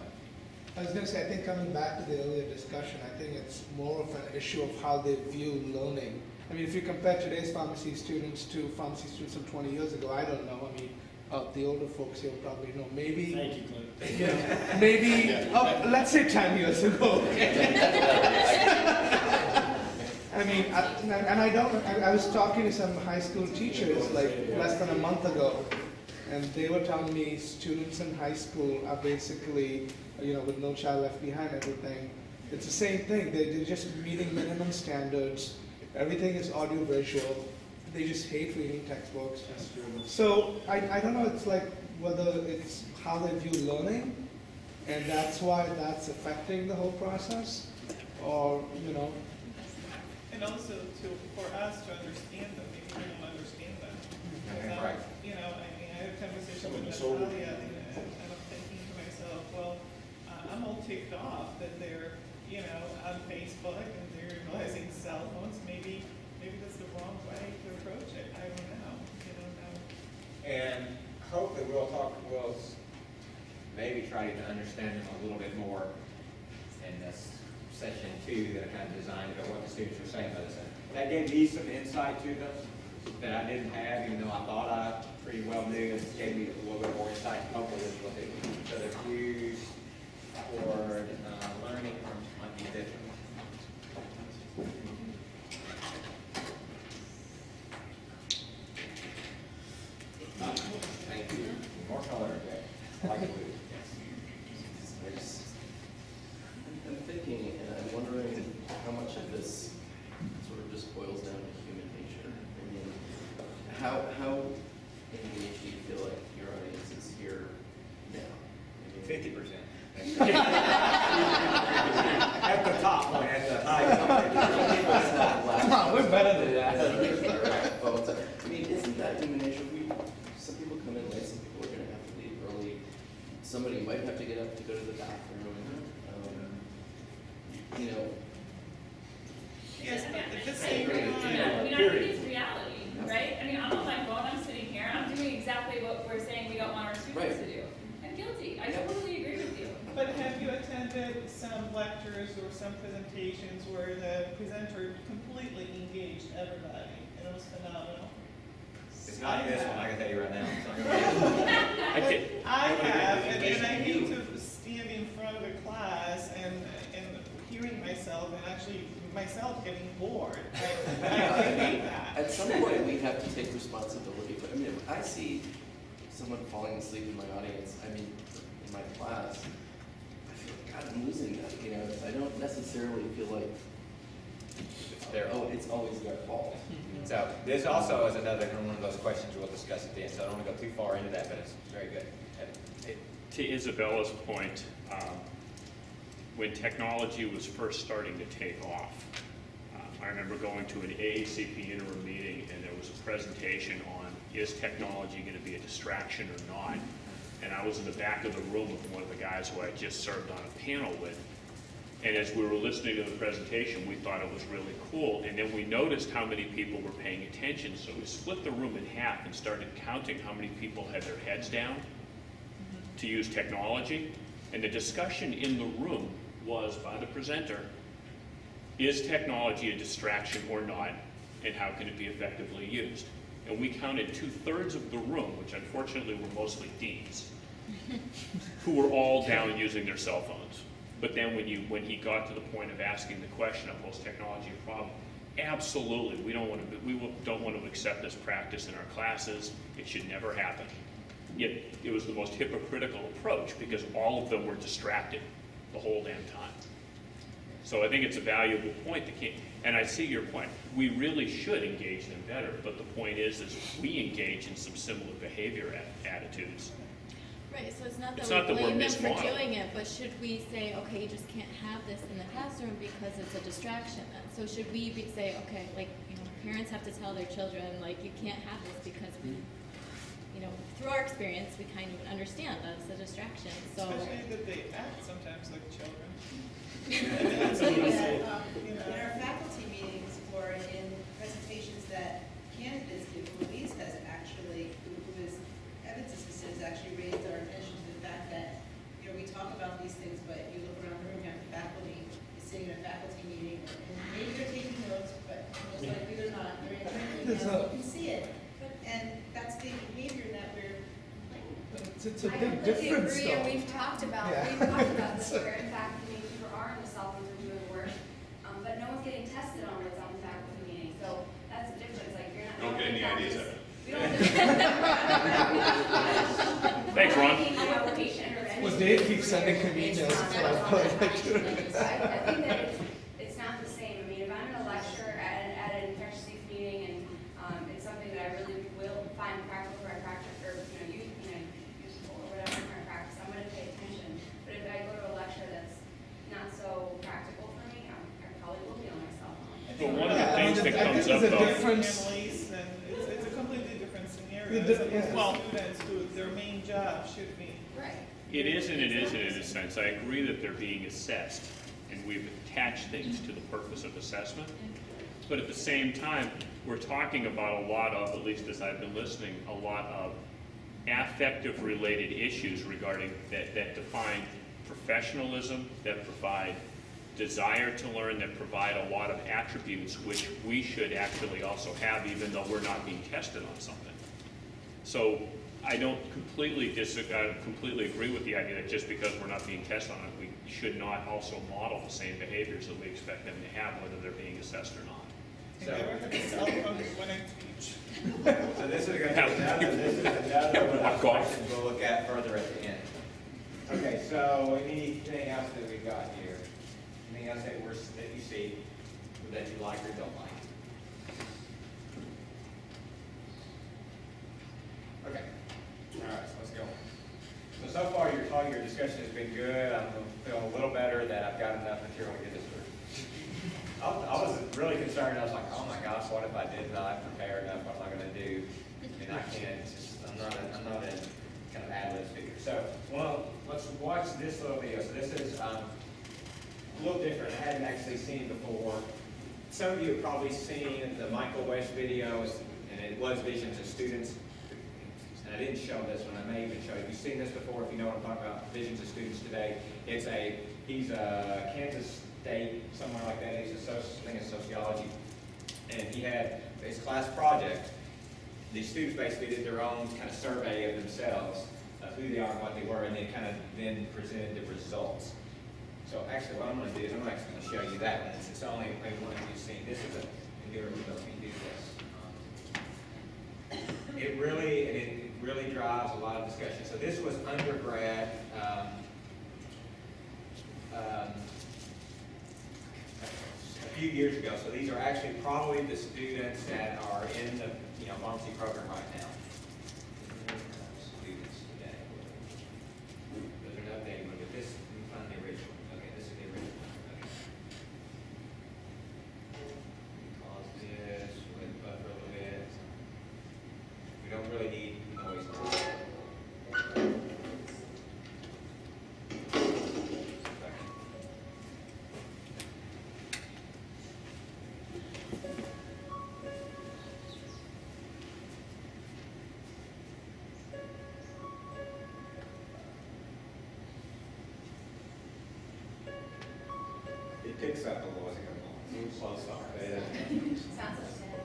I was going to say, I think coming back to the earlier discussion, I think it's more of an issue of how they view learning. I mean, if you compare today's pharmacy students to pharmacy students from 20 years ago, I don't know. I mean, the older folks here probably know. Maybe. Thank you, Clint. Maybe, let's say 10 years ago. I mean, I was talking to some high school teachers like less than a month ago, and they were telling me students in high school are basically, with No Child Left Behind, everything. It's the same thing. They're just meeting minimum standards. Everything is audio visual. They just hate reading textbooks. So I don't know. It's like whether it's how they view learning, and that's why that's affecting the whole process, or And also for us to understand them, maybe we don't understand them. Right. I had a conversation with Natalia, and I'm thinking to myself, well, I'm all ticked off that they're, on Facebook and they're utilizing cell phones. Maybe that's the wrong way to approach it. I don't know. And hopefully we'll maybe try to understand them a little bit more in this session 2 that I kind of designed about what the students were saying about this. That gave me some insight to them that I didn't have, even though I thought I pretty well knew. It gave me a little bit more insight. Hopefully this will do. So the views for learning might be different. Thank you. More color, okay? I like blue. I'm thinking, and I'm wondering how much of this sort of just boils down to human nature. I mean, how engaged do you feel like your audience is here now? 50%. At the top, at the high. Come on, we're better than that. I mean, isn't that human nature? Some people come in late, some people are going to have to leave early. Somebody might have to get up to go to the bathroom. Yes, but at the I same agree with time. that. I think it's reality, right? I mean, I'm on my phone, I'm sitting here, I'm doing exactly what we're saying we don't want our students to do. I'm guilty. I totally agree with you. But have you attended some lectures or some presentations where the presenter completely engaged everybody? It was phenomenal. It's not this one, I can tell you right now. I have, and I hate to stand in front of a class and hearing myself and actually myself getting bored. I hate that. At some point, we have to take responsibility for, I mean, if I see someone falling asleep in my audience, I mean, in my class, I feel like, God, I'm losing that, you know, I don't necessarily feel like, it's always their fault. So this also is another one of those questions we'll discuss at the end, so I don't want to go too far into that, but it's very good. To Isabella's point, when technology was first starting to take off, I remember going to an AACP interim meeting and there was a presentation on is technology going to be a distraction or not? And I was in the back of the room with one of the guys who I just served on a panel with. And as we were listening to the presentation, we thought it was really cool. And then we noticed how many people were paying attention. So we split the room in half and started counting how many people had their heads down to use technology. And the discussion in the room was by the presenter, is technology a distraction or not? And how can it be effectively used? And we counted 2/3 of the room, which unfortunately were mostly deans, who were all down using their cell phones. But then when he got to the point of asking the question of was technology a problem, absolutely, we don't want to accept this practice in our classes. It should never happen. Yet it was the most hypocritical approach because all of them were distracted the whole damn time. So I think it's a valuable point and I see your point. We really should engage them better, but the point is we engage in some similar behavior attitudes. Right, so it's not It's that not we that we're blame them for mismodeling. doing it, but should we say, okay, you just can't have this in the classroom because it's a distraction then? So should we say, okay, like, you know, parents have to tell their children, like, you can't have this because we, you know, through our experience, we kind of understand that it's a distraction, so. Especially that they act sometimes like children. In our faculty meetings or in presentations that candidates give, Louise has actually, who is Evan's assistant, has actually raised our attention to the fact that, you know, we talk about these things, but you look around the room, you have the faculty is sitting in a faculty meeting, and maybe they're taking notes, but most likely they're not, they're interviewing, and you can see it. And that's the behavior that we're complaining. It's a I big completely difference agree, though. and we've talked about Yeah. this, where in fact, many people are in the cell phones and doing work, but no one's getting tested on what's on the faculty meeting, so that's the difference, like, you're not. Don't get any ideas of it. We don't. Thanks, Ron. Well, Dave keeps sending him emails. I think that it's not the same. I mean, if I'm in a lecture at an infectious disease meeting and it's something that I really will find practical for my practice, or useful or whatever for my practice, I'm going to pay attention. But if I go to a lecture that's not so practical for me, I probably will be on my cell phone. But one of the things that comes up there's a though, difference. Families, and it's a completely different scenario. The As di- opposed to yeah. students who their main job should be. Right. it is and it isn't in a sense. I agree that they're being assessed and we've attached things to the purpose of assessment. But at the same time, we're talking about a lot of, at least as I've been listening, a lot of affective related issues regarding that define professionalism, that provide desire to learn, that provide a lot of attributes which we should actually also have even though we're not being tested on something. So I don't completely agree with the idea that just because we're not being tested on it, we should not also model the same behaviors that we expect them to have, whether they're being assessed or not. I never had a cell phone when I teach. So this is going to be another one of the questions we'll look at further at the end. Okay, so anything else that we've got here? Anything else that you see that you like or don't like? Okay. All right, so let's go. So far your discussion has been good. I'm feeling a little better that I've got enough material to get this through. I was really concerned. I was like, oh my gosh, what if I did not prepare enough? What am I going to do? And I can't. I'm not a kind of ad-lib speaker. So, well, let's watch this little video. So this is a little different. I hadn't actually seen it before. Some of you have probably seen the Michael West videos, and it was visions of students. And I didn't didn't show this one, I may even show you. You've seen this before, if you know what I'm talking about, visions of students today. He's a Kansas State, somewhere like that, he's a thing in sociology. And he had his class project. The students basically did their own kind of survey of themselves, of who they are and what they were, and they kind of then presented the results. So actually what I'm going to do is I'm actually going to show you that one. It's only maybe one of you seen. This is a, here we go, let me do this. It really drives a lot of discussion. So this was undergrad, a few years ago. So these are actually probably the students that are in the pharmacy program right now. Students today. There's an updated one, but this, let me find the original. Okay, this is the original. Okay. Pause this, let it buffer a little bit. We don't really need noise. It picks up a little as it goes along. Slow start. Sounds so sad.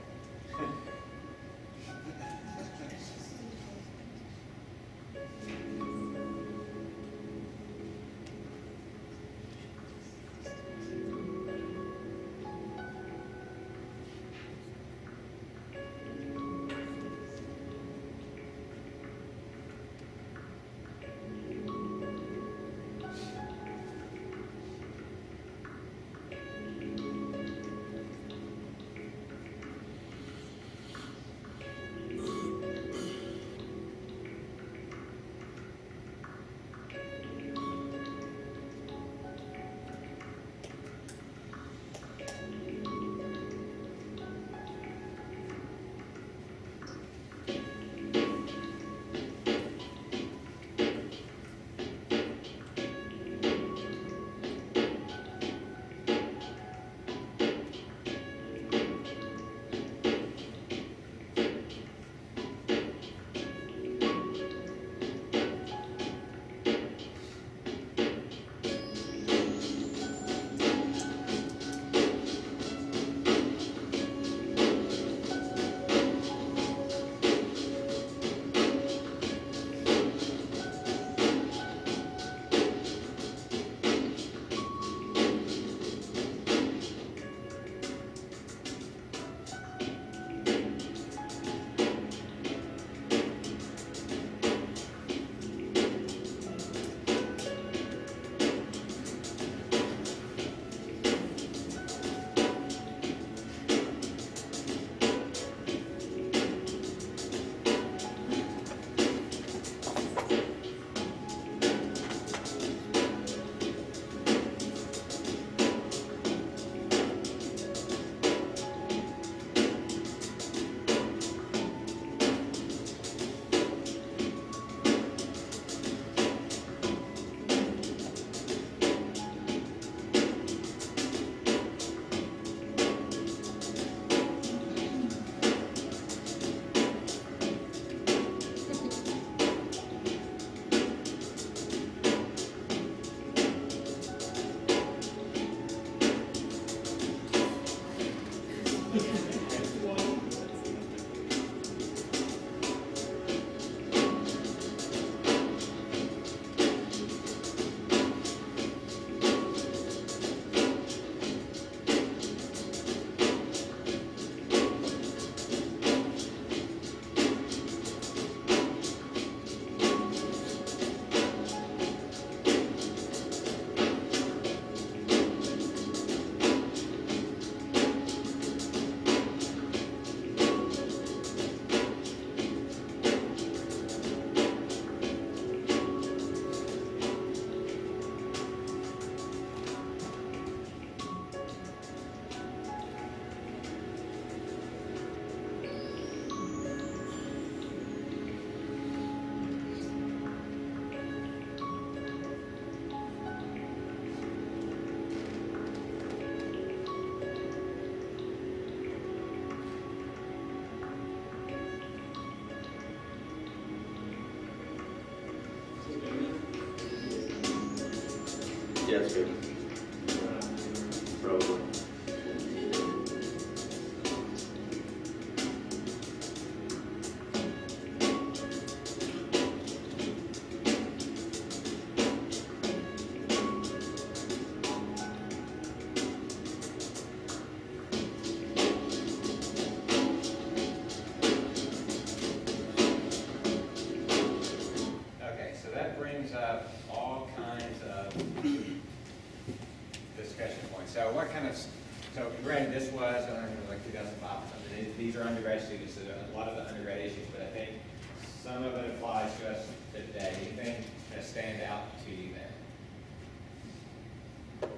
Yes, sir. Probably. Okay, so that brings up all kinds of discussion points. So what kind of, so granted, this was, I don't know, like 2005 or something. These are undergrad students, so a lot of the undergrad issues, but I think some of it applies to us today. Anything that stand out to you there?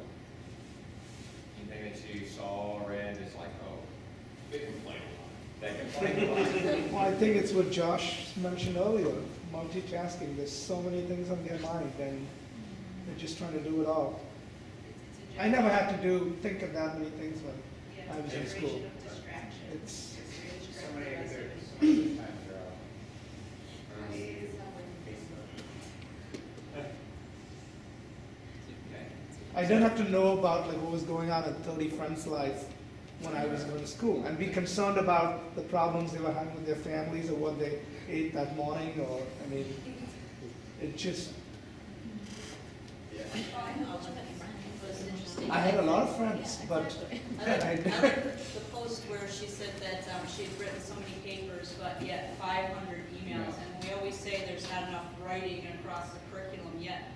Anything that you saw or read is like, oh, They complain a lot. they complain a lot. Well, I think it's what Josh mentioned earlier, multitasking. There's so many things on their mind, and they're just trying to do it all. I never had to think of that many things when I was in school. It's So many of their times are on Facebook. I didn't have to know about like what was going on in 30 friends' lives when I was going to school, and be concerned about the problems they were having with their families or what they ate that morning, or I mean, it just. I had a lot of friends, but I read the post where she said that she had written so many papers, but yet 500 emails, and we always say there's not enough writing across the curriculum yet.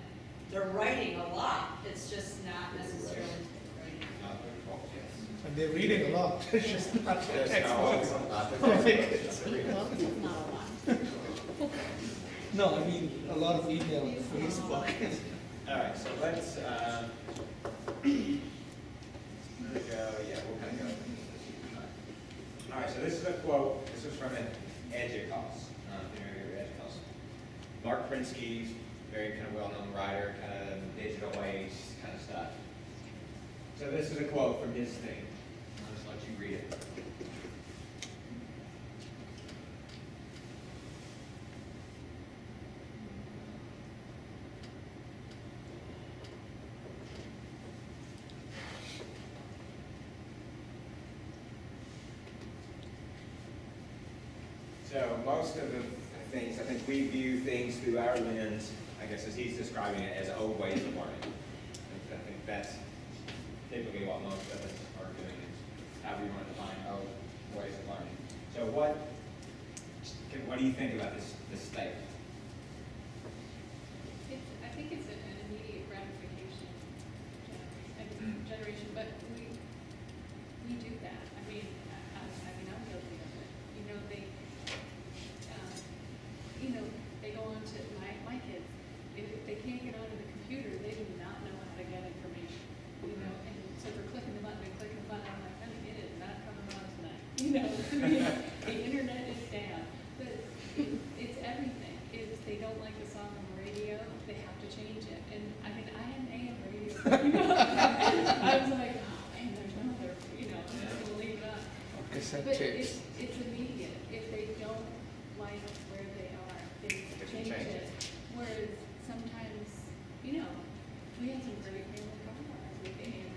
They're writing a lot, it's just not necessarily writing. And they're reading a lot. It's just not textbooks. No, I mean a lot of email and Facebook. All right, so let's, there we go, yeah, we'll kind of go. All right, so this is a quote, this is from an Educos, Educos. Mark Prinsky's very kind of well-known writer, kind of digital age kind of stuff. So this is a quote from his thing. I'll just let you read it. So most of the things, I think we view things through our lens, I guess as he's describing it, as old ways of learning. I think that's typically what most of us are doing, is how we want to define old ways of learning. So what do you think about this statement? I think it's an immediate gratification generation, but we do that. I mean, I'm guilty of it. They go on to my kids. If they can't get onto the computer, they do not know how to get information. And so they're clicking the button and clicking the button. I'm like, honey, it is not coming on tonight. The internet is down. But it's everything. If they don't like the song on the radio, they have to change it. And I mean, I had an AM radio. I was like, oh man, there's no other. I'm just gonna leave it on. But it's immediate. If they don't like where they are, they change it. Whereas sometimes, we had some great family compromise with AM.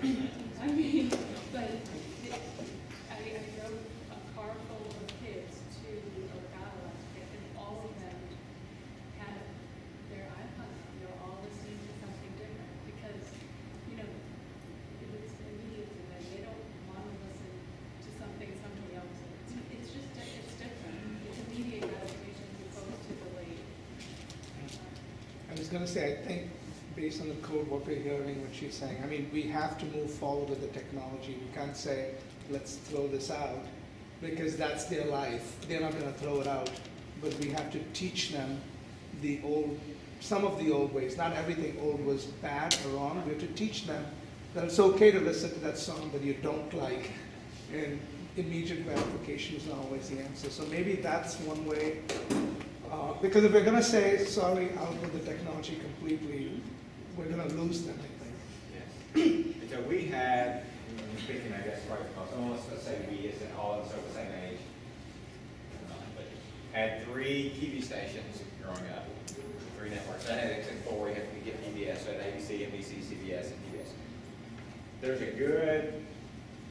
I mean, but I drove a car full of kids to Orgata last week, and all of them had their iPods on. They were all listening to something different because, it's immediate to them. They don't want to listen to somebody else. It's different. It's immediate gratification as opposed to delayed. I was going to say, I think based on the code, what we're hearing, what she's saying, I mean, we have to move forward with the technology. We can't say, let's throw this out, because that's their life. They're not going to throw it out. But we have to teach them some of the old ways. Not everything old was bad or wrong. We have to teach them that it's okay to listen to that song that you don't like, and immediate gratification is not always the answer. So maybe that's one way. Because if we're going to say, sorry, out with the technology completely, we're going to lose them, I think. Yes. So we had, speaking, I guess, right across, almost, let's say we, is all of us over the same age, but had 3 TV stations growing up. 3 networks. And it's in 4, you have to get PBS, so ABC, NBC, CBS, and PBS. There's a good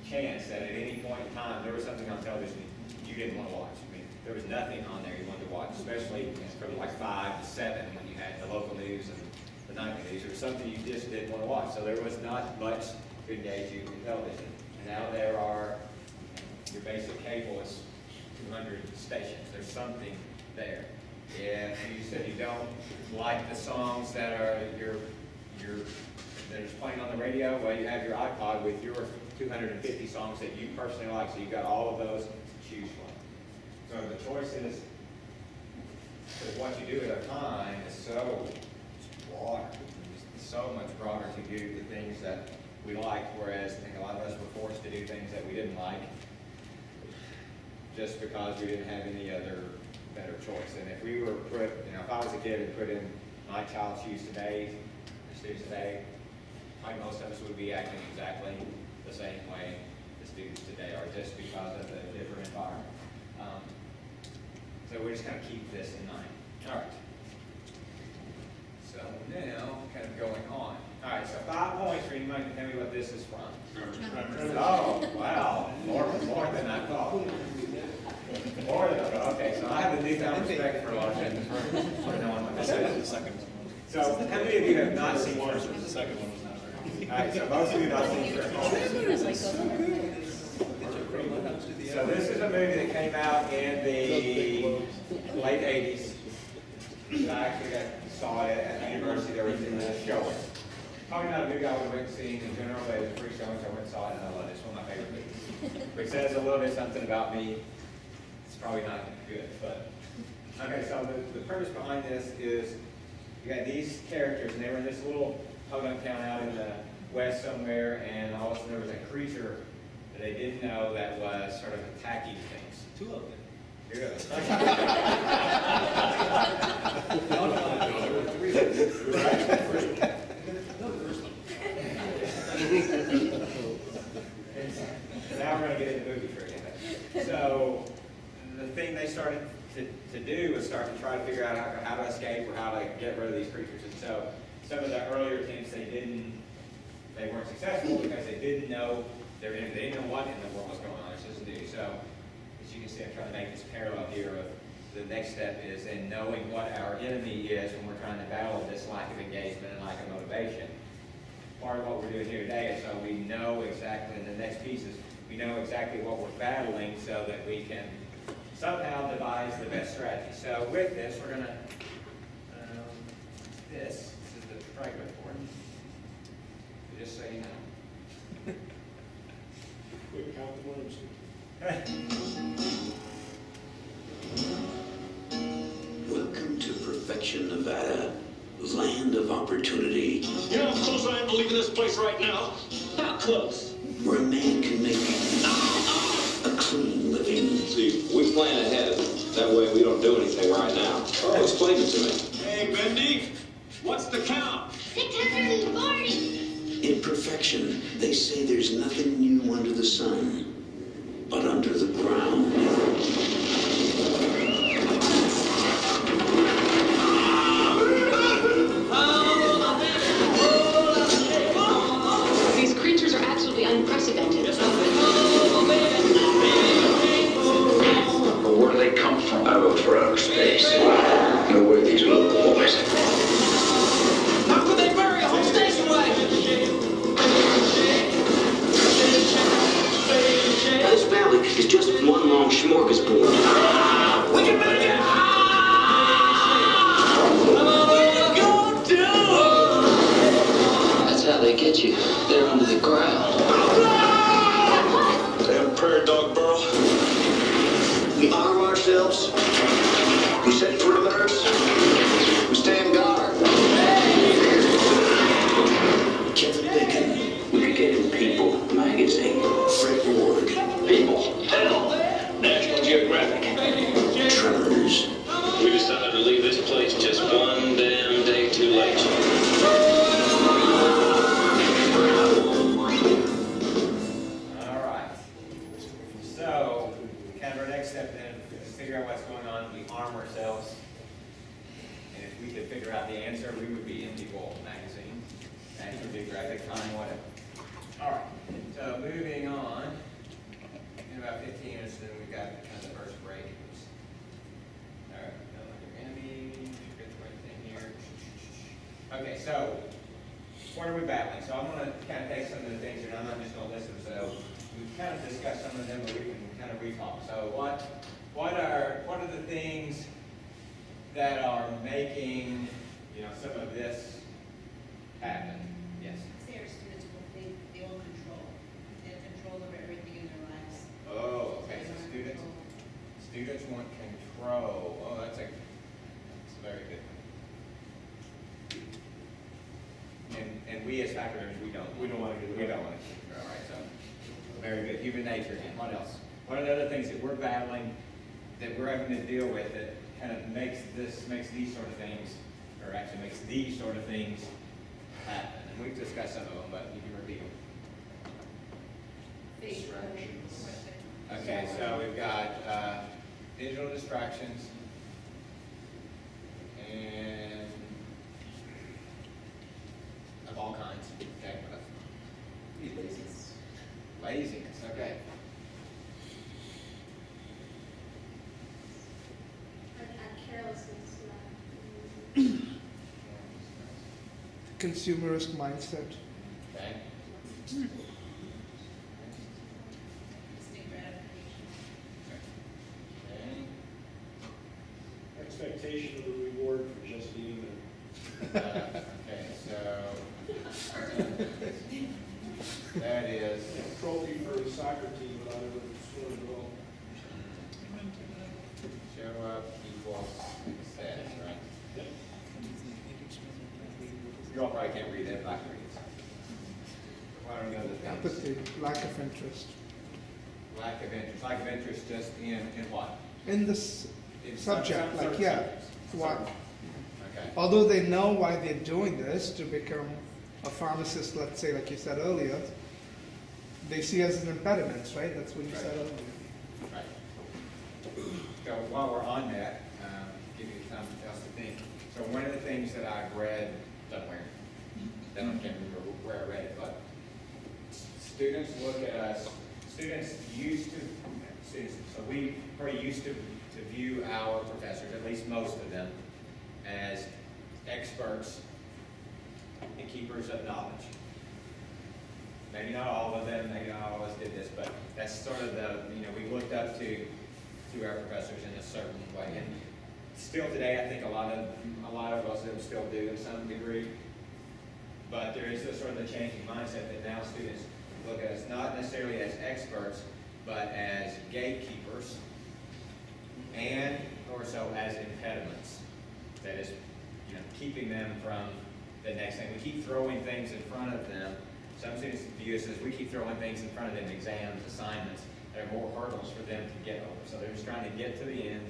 chance that at any point in time, there was something on television you didn't want to watch. I mean, there was nothing on there you wanted to watch, especially from like 5 to 7 when you had the local news and the nightly news. There was something you just didn't want to watch. So there was not much to engage you in television. And now there are, your basic cable is 200 stations. There's something there. If you said you don't like the songs that are that are playing on the radio, well, you have your iPod with your 250 songs that you personally like, so you've got all of those to choose from. So the choice is, what you do at a time is so broader. It's so much broader to do the things that we like, whereas I think a lot of us were forced to do things that we didn't like just because we didn't have any other better choice. And if we were put, if I was a kid and put in my child's shoes today, the students today, probably most of us would be acting exactly the same way the students today are, just because of the different environment. So we just kind of keep this in mind. All right. So now, kind of going on. All right, so 5 points for anybody can tell me what this is from. Oh, wow. More than I thought. More than I thought. Okay, so I have a newfound respect for Washington for knowing what this is. So how many of you have not seen First? The second one was not very good. All right, so most of you have not seen First. So this is a movie that came out in the late 80s. I actually saw it at the university. There was a showing. Probably not a movie I would have went to see in general, but it was a free showing, so I went and saw it, and I love it. It's one of my favorite movies. Which says a little bit something about me. It's probably not good, but okay. So the premise behind this is you got these characters, and they were in this little podunk town out in the west somewhere, and all of a sudden there was a creature that they didn't know that was sort of attacking things. 2 of them. Good. Now we're going to get into movie trivia. So the thing they started to do was start to try to figure out how to escape or how to get rid of these creatures. And so some of the earlier attempts they weren't successful because they didn't know they didn't know what in the world was going on. They're supposed to do. So as you can see, I'm trying to make this parallel here of the next step is in knowing what our enemy is when we're trying to battle this lack of engagement and lack of motivation. Part of what we're doing here today is so we know exactly, in the next piece is we know exactly what we're battling so that we can somehow devise the best strategy. So with this, we're going to, this is the tripod for it. Just so you know. Quick count the words. Welcome to Perfection, Nevada, land of opportunity. You know how close I am to leaving this place right now? How close? Where a man can make a clean living. See, we plan ahead. That way we don't do anything right now. Explain it to me. Hey, Bendy, what's the count? 640. In perfection, they say there's nothing new under the sun, but under the ground. These creatures are absolutely unprecedented. But where do they come from? I vote for outer space. No way these local boys. How could they bury a whole station wagon? This valley is just one long smorgasbord. We can make it! That's how they get you. They're under the ground. Damn prairie dog burrow. We arm ourselves. We set perimeters. We stand guard. Kevin Bacon. We get in People magazine. Fred Ward. People. Hell. National Geographic. Tremors. We decided to leave this place just one damn day too late. figure out the answer, we would be in People magazine. National Geographic, Time, whatever. All right, so moving on. In about 15 minutes, then we've got kind of the first break. All right, no longer Emmy, get the right thing here. Okay, so what are we battling? So I'm going to kind of take some of the things here, and I'm not just going to list them. So we've kind of discussed some of them, but we can kind of re-talk. So what are the things that are making, some of this happen? Yes. Say our students will think they own control. They have control over everything in their lives. Oh, okay, so students want control. Oh, that's very good. And we as faculty, we don't want to do that. All right, so very good. Human nature. And what else? What are the other things that we're battling, that we're having to deal with, that kind of makes these sort of things, or actually makes these sort of things happen? And we've discussed some of them, but you can repeat them. Distractions. Okay, so we've got digital distractions and of all kinds. Okay, what else? Laziness. Laziness. Okay. Carelessness. Consumerist mindset. Okay. Expectation of a reward for just being there. Okay, so that is Trophy for the soccer team without ever scoring a goal. show up equals success, right? You all probably can't read that, but I can read it. What are the other things? Apathy, lack of interest. Lack of interest. Lack of interest just in what? In this In subject, some like, yeah. subjects. Why? Okay. Although they know why they're doing this, to become a pharmacist, let's say, like you said earlier, they see as an impediment, right? That's what you said earlier. Right. So while we're on that, give you something else to think. So one of the things that I've read somewhere, I can't remember where I read it, but students look at us, so we pretty used to view our professors, at least most of them, as experts and keepers of knowledge. Maybe not all of them, maybe not all of us did this, but that's sort of we looked up to our professors in a certain way. And still today, I think a lot of us still do in some degree. But there is this sort of the changing mindset that now students look at us not necessarily as experts, but as gatekeepers, and or so as impediments. That is, keeping them from the next thing. We keep throwing things in front of them. Some students view us as we keep throwing things in front of them, exams, assignments. There are more hurdles for them to get over. So they're just trying to get to the end.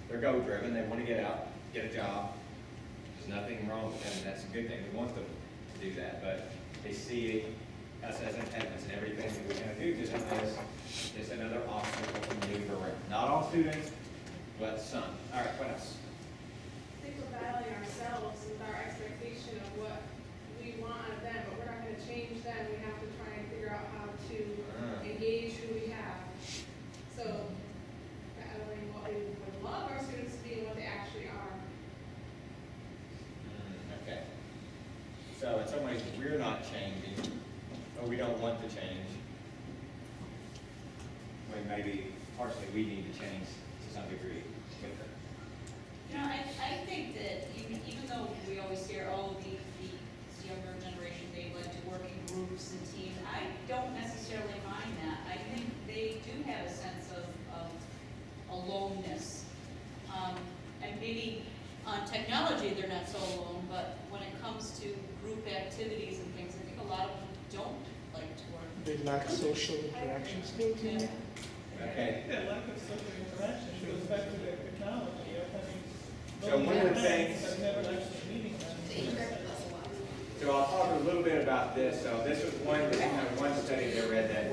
They're goal-driven. They want to get out, get a job. There's nothing wrong with them. That's a good thing. We want them to do that. But they see us as impediments, and everything that we kind of do to them is another obstacle to maneuver around. Not all students, but some. All right, what else? I think we're battling ourselves with our expectation of what we want out of them, but we're not going to change them. We have to try and figure out how to engage who we have. So, battling what we would love our students to be and what they actually are. Okay. So in some ways, we're not changing, or we don't want to change. Well, maybe partially we need to change to some degree. I think that even though we always hear, this younger generation, they like to work in groups and teams, I don't necessarily mind that. I think they do have a sense of aloneness. And maybe on technology, they're not so alone, but when it comes to group activities and things, I think a lot of them don't like to work. They lack social interaction skills. Yeah. Okay. That lack of social interaction goes back to the technology of having. So one of the things. I've never actually meeting them. So I'll talk a little bit about this. So this was one study that I read that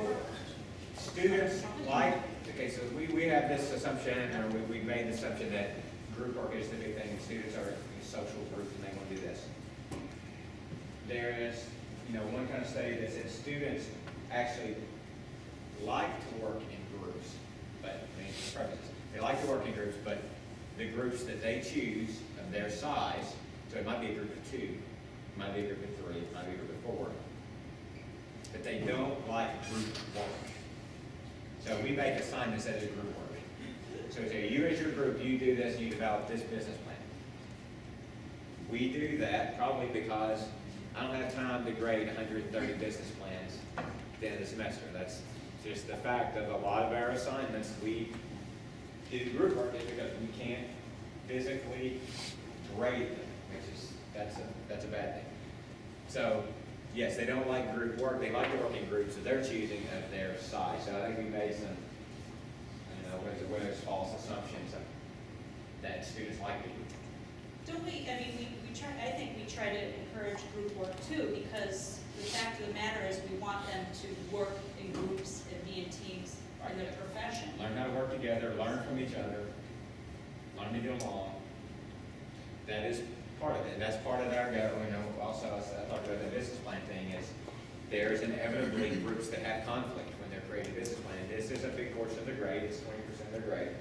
students like. Okay, so we have this assumption, or we made the assumption that group work is the big thing. Students are social group there is, one kind of study that said students actually like to work in groups, but, they like to work in groups, but the groups that they choose of their size, so it might be a group of 2, it might be a group of 3, it might be a group of 4, but they don't like group work. So we make assignments as a group work. So say you as your group, you do this, you develop this business plan. We do that probably because I don't have time to grade 130 business plans at the end of the semester. That's just the fact of a lot of our assignments. We do group work because we can't physically grade them, which is, that's a bad thing. So yes, they don't like group work. They like to work in groups, so they're choosing of their size. So I think we made some, whether it's false assumptions that students like to do. Don't we, I think we try to encourage group work too, because the fact of the matter is we want them to work in groups and be in teams in their profession. Learn how to work together, learn from each other, learn to get along. That is part of it, and that's part of our goal. Also, I talked about the business plan thing, is there's inevitably groups that have conflict when they're creating a business plan. This is a big portion of the grade, it's 20% of their grade.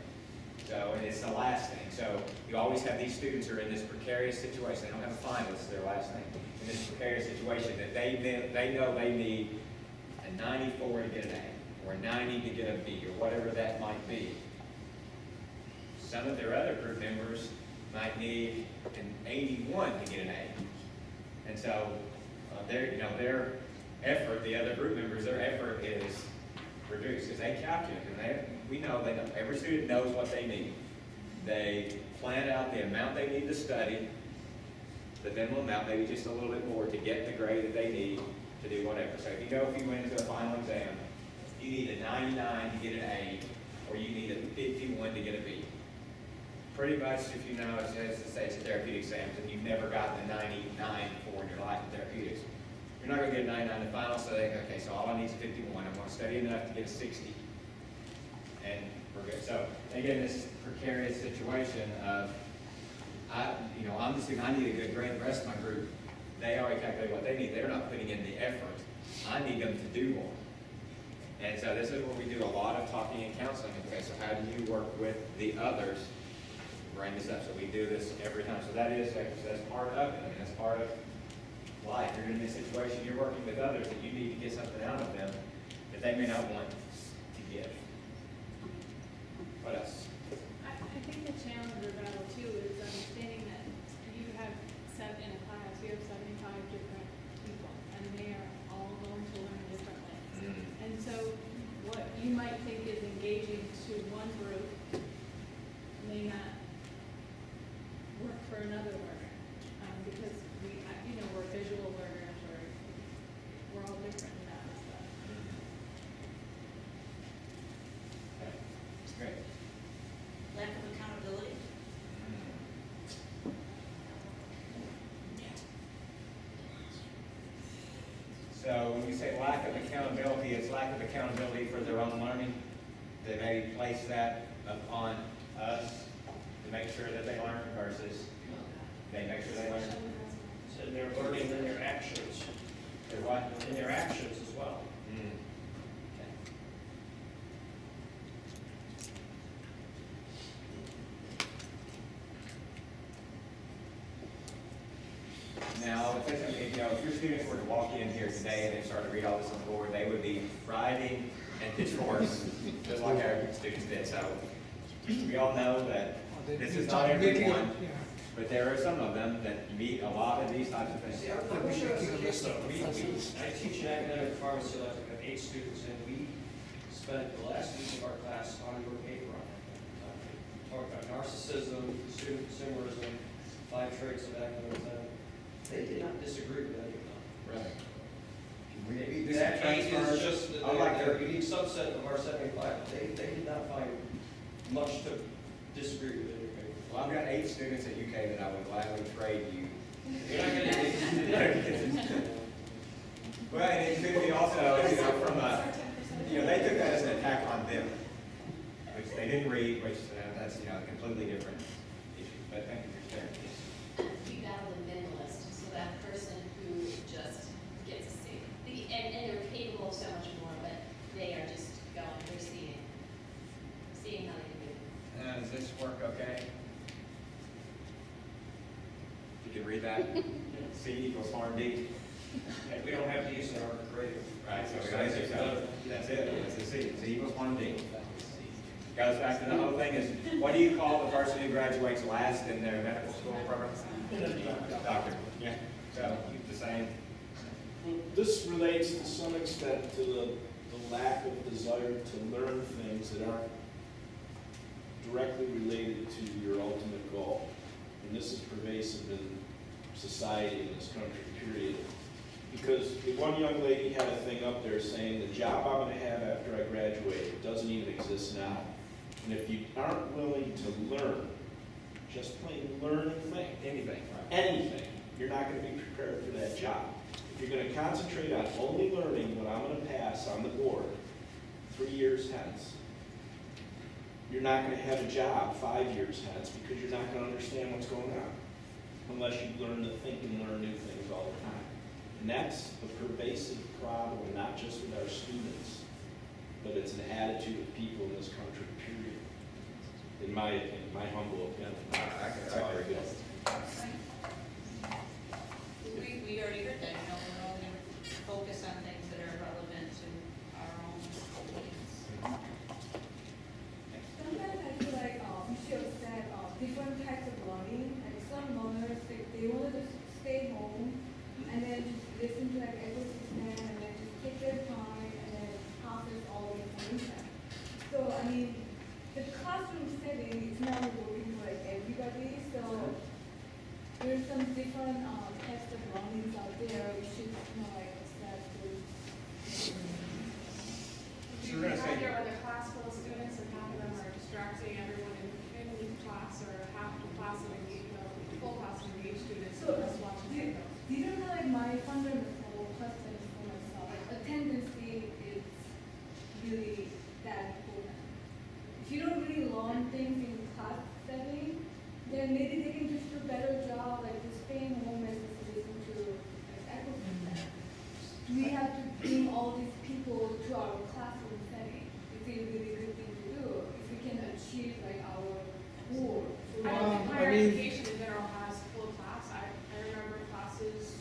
So, and it's the last thing. So you always have these students who are in this precarious situation. They don't have a final, it's their last thing. In this precarious situation that they know they need a 94 to get an A, or a 90 to get a B, or whatever that might be. Some of their other group members might need an 81 to get an A. And so their effort, the other group members, their effort is reduced because they calculate, and we know every student knows what they need. They plan out the amount they need to study, the minimum amount, maybe just a little bit more to get the grade that they need to do whatever. So if you went into a final exam, you need a 99 to get an A, or you need a 51 to get a B. Pretty much, if you know, as say it's a therapeutic exams, and you've never gotten a 99 before in your life in therapeutics, you're not going to get a 99 in the final, so okay, so all I need is a 51. I'm going to study enough to get a 60. And we're good. So, again, this precarious situation of, I'm the student, I need a good grade. The rest of my group, they already calculate what they need. They're not putting in the effort. I need them to do more. And so this is where we do a lot of talking and counseling. Okay, so how do you work with the others to bring this up? So we do this every time. So that's part of it. That's part of life. You're in a situation, you're working with others that you need to get something out of them that they may not want to give. What else? I think the challenge or battle too is understanding that you have in a class, you have 75 different people, and they are all going to learn differently. And so what you might think is engaging to one group may not work for another learner, because we're visual learners, or we're all different in that stuff. Okay. Great. Lack of accountability. So when we say lack of accountability, it's lack of accountability for their own learning. They maybe place that upon us to make sure that they learn versus they make sure they learn. So they're learning in their actions. They're what? In their actions as well. Now, if your students were to walk in here today and they started to read all this on the board, they would be riding and pitchforks, just like our students did. So we all know that this is not everyone, but there are some of them that meet a lot of these types of things. I teach an academic pharmacy elective. I have 8 students, and we spent the last week of our class on your paper on it. Talked about narcissism, student consumerism, 5 traits of academic. They did not disagree with any of them. Right. That case is just a unique subset of our 75. They did not find much to disagree with in your paper. Well, I've got 8 students at UK that I would gladly trade you. You're not going to Well, and it could be also, from they took that as an attack on them, which they didn't read, which that's, a completely different issue. But thank you for sharing. We battled a minimalist, so that person who just read that? C equals harm D. And we don't have to use it in our creative. Right, so we gotta say so. That's it, it's a C, C equals harm D. Goes back to the whole thing is, what do you call the person who graduates last in their medical school program? Doctor, yeah, so the same. This relates to some extent to the lack of desire to learn things that aren't directly related to your ultimate goal. And this is pervasive in society in this country, period. Because one young lady had a thing up there saying, the job I'm going to have after I graduate doesn't even exist now. And if you aren't willing to learn, just plain learn anything, you're not going to be prepared for that job. If you're going to concentrate on only learning what I'm going to pass on the board 3 years hence, you're not going to have a job 5 years hence because you're not going to understand what's going on unless you learn to think and learn new things all the time. And that's a pervasive problem, not just with our students, but it's an attitude of people in this country, period. In my opinion, my humble opinion. I agree. We already heard that, we're only going to focus on things that are relevant to our own needs. Sometimes I feel like we should set different types of learning. Like some learners, they want to just stay home and then just listen to like ecosystem and then just take their time and then process all the information. So I mean, the classroom setting is not working for like everybody. So there's some different types of learnings out there. We should like assess those. So we're gonna say. There are the class full of students and half of them are distracting everyone in class, or half the class of engaged, full class of engaged students. So just watching those. These are like my fundamental questions for myself. Like attendance is really that important. If you don't really learn things in class setting, then maybe they can just do a better job, like just staying home and just listen to like ecosystem. We have to bring all these people to our classroom setting. It's a really good thing to do if we can achieve like our goal. Higher education in general has full class. I remember classes,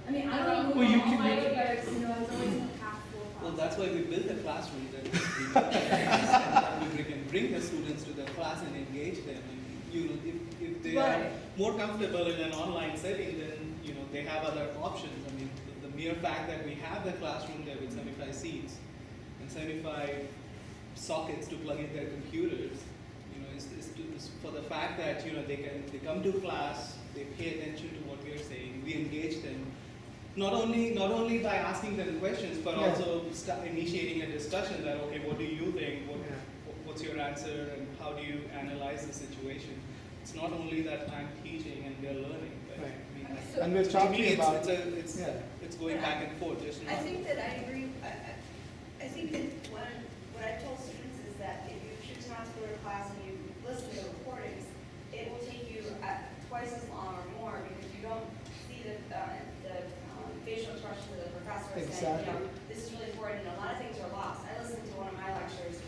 I mean, I don't know. Well, you can but make- it's, it's always half full class. Well, that's why we built the classroom, that we can bring the students to the class and engage them. And, if they are more comfortable in an online setting, then they have other options. I mean, the mere fact that we have the classroom there with 75 seats and 75 sockets to plug in their computers, is for the fact that they come to class, they pay attention to what we are saying, we engage them. Not only by asking them questions, but also initiating a discussion that, okay, what do you think? What's your answer, and how do you analyze the situation? It's not only that I'm teaching and they're learning, but And we're talking about it's going back and forth. I think that I agree. I think that what I told students is that if you choose not to go to class and you listen to the recordings, it will take you twice as long or more because you don't see the facial expressions of the professor saying, this is really important, and a lot of things are lost. I listened to one of my lectures,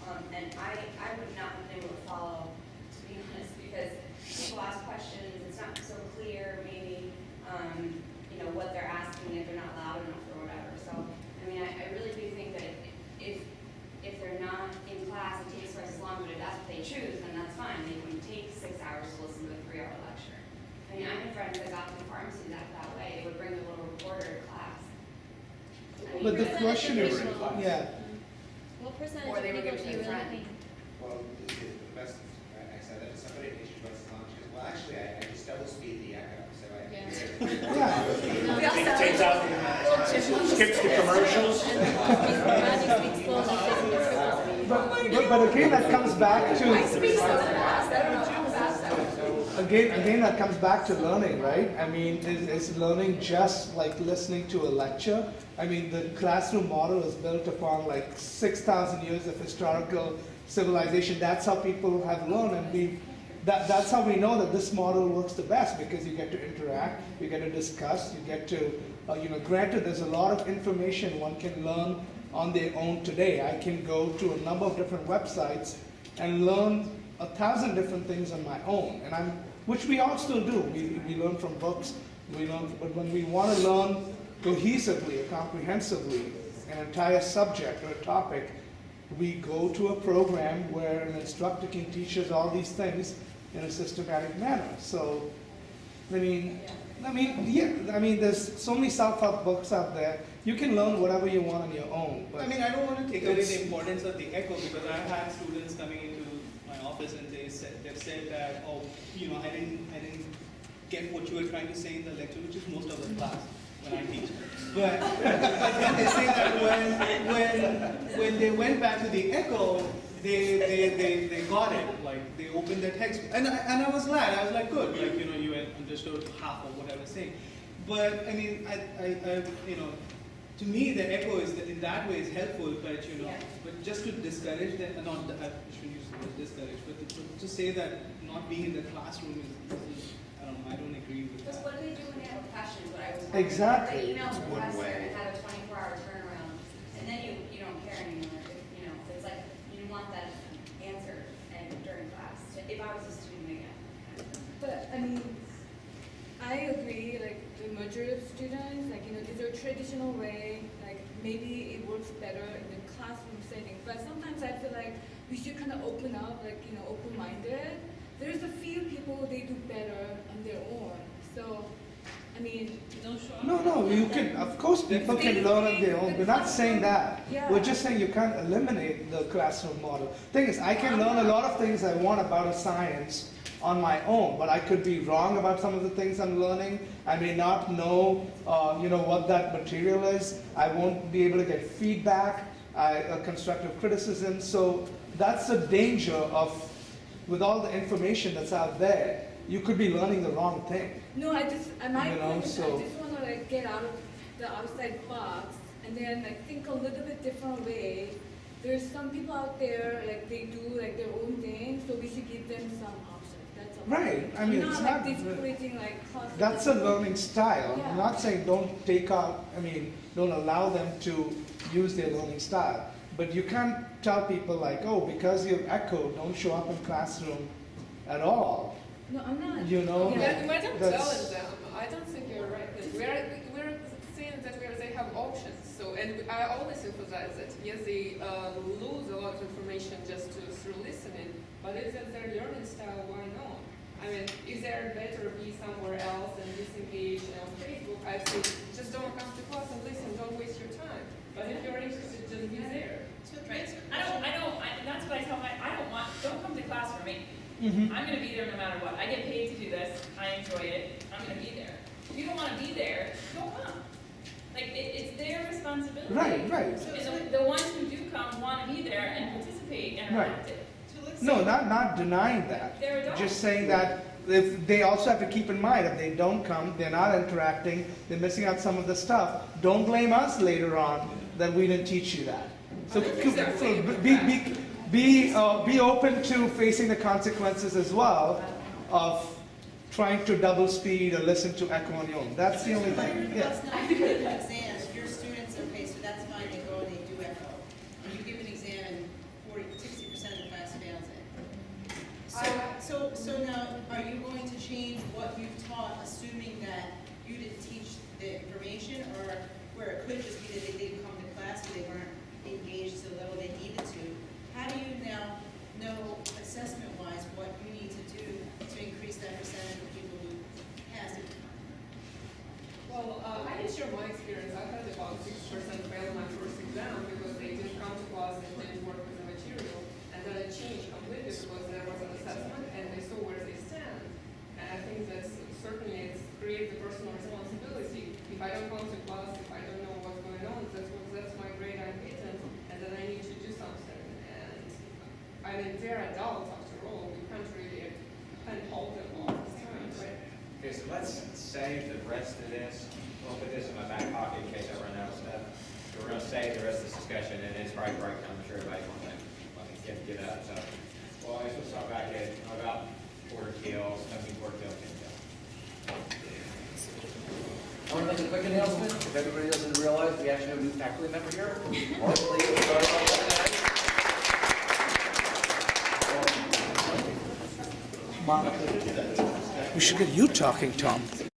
and I would not have been able to follow, to be honest, because people ask questions, it's not so clear, maybe, what they're asking, if they're not loud enough or whatever. So, I mean, I really do think that if they're not in class, it takes twice as long, but if that's what they choose, then that's fine. They wouldn't take 6 hours to listen to a 3-hour lecture. I mean, I have friends that got through pharmacy that way. They would bring a little recorder to class. But the question is, What percentage Or they of would people give do it to you a friend. really think? Well, the best, I said that to somebody, and she was long, she goes, well, actually, I just double speed the echo, so Takes out, skips the commercials. But again, that comes back to I speak so fast. I don't know how fast I was. again that comes back to learning, right? I mean, is learning just like listening to a lecture? I mean, the classroom model is built upon like 6,000 years of historical civilization. That's how people have learned, and that's how we know that this model works the best, because you get to interact, you get to discuss, you get to, granted there's a lot of information one can learn on their own today. I can go to a number of different websites and learn 1,000 different things on my own, and which we all still do. We learn from books, but when we want to learn cohesively or comprehensively an entire subject or a topic, we go to a program where an instructor can teach us all these things in a systematic manner. So, there's so many self-help books out there. You can learn whatever you want on your own. But I mean, I don't want to take away the importance of the echo, because I've had students coming into my office and they've said that, oh, I didn't get what you were trying to say in the lecture, which is most of the class when I teach. But then they say that when they went back to the echo, they got it. Like, they opened their text, and I was glad. I was like, good. Like, you had understood half of what I was saying. But I mean, I to me, the echo is in that way is helpful. But but just to discourage them, I shouldn't use the word discourage, but to say that not being in the classroom is I don't agree with Because that. what do they do when they have a question? What I was wondering. Exactly. They email It's the one professor way. and have a 24-hour turnaround, and then you don't care anymore. It's like you want that answer during class. If I was a student again. But I mean, I agree, like the majority of students, like, these are traditional way, like maybe it works better in the classroom setting, but sometimes I feel like we should kind of open up, like, open-minded. There's a few people, they do better on their own. So, I mean, No, you can, of course people can learn on their own. We're not saying that. Yeah. We're just saying you can't eliminate the classroom model. Thing is, I can learn a lot of things I want about a science on my own, but I could be wrong about some of the things I'm learning. I may not know, what that material is. I won't be able to get feedback, constructive criticism. So that's the danger of, with all the information that's out there, you could be learning the wrong thing. no, I just want to like get out of the outside box and then like think a little bit different way. There's some people out there, like they do like their own thing, so we should give them some options. That's all. Right. I mean, not it's like not. discouraging like classes. That's a learning style. Yeah. I'm not saying don't don't allow them to use their learning style. But you can't tell people like, oh, because you've echoed, don't show up in classroom at all. No, I'm not. Yeah, I don't that's- challenge them. I don't think you're right. Because we're saying that they have options. So, and I always emphasize that yes, they lose a lot of information just through listening. But if that's their learning style, why not? I mean, if they're better be somewhere else and disengage on Facebook, I say just don't come to class and listen. Don't waste your time. But if you're interested, just be there. Right. That's what I tell don't come to class for me. Mm-hmm. I'm gonna be there no matter what. I get paid to do this, I enjoy it, I'm gonna be there. If you don't wanna be there, don't come. Like, it's their responsibility. Right. And the ones who do come wanna be there and participate and are Right. active. No, not denying that. They're adults. Just saying that if they also have to keep in mind if they don't come, they're not interacting, they're missing out some of the stuff. Don't blame us later on that we didn't teach you that. So be open to facing the consequences as well of trying to double speed or listen to echo on your own. That's the only thing. Yeah. Exams, your students, okay, so that's fine, they go and they do echo. And you give an exam and 60% of the class fails it. So now, are you going to change what you've taught, assuming that you didn't teach the information, or where it could just be that they didn't come to class, or they weren't engaged to the level they needed to? How do you now know, assessment-wise, what you need to do to increase that percentage of people who pass it? Well, I can share my experience. I had about 6% fail my first exam because they didn't come to class and didn't work with the material. And then it changed completely because there was an assessment and they saw where they stand. And I think that certainly it creates the personal responsibility. If I don't come to class, if I don't know what's going on, that's my grade I'm getting, and then I need to do something. And I mean, they're adults after all. We can't really hold them all the time, right? Okay, so let's save the rest of this. We'll put this in my back pocket in case I run out of stuff. So we're going to save the rest of this discussion, and it's probably break time. I'm sure everybody's going to get up. So, well, I guess we'll start back at about quarter kills, smoking quarter kill, 10 kill. I want to make a quick announcement. If everybody doesn't realize, we actually have a new faculty member here. Mark, please, sorry about that. Monica. We should get you talking, Tom.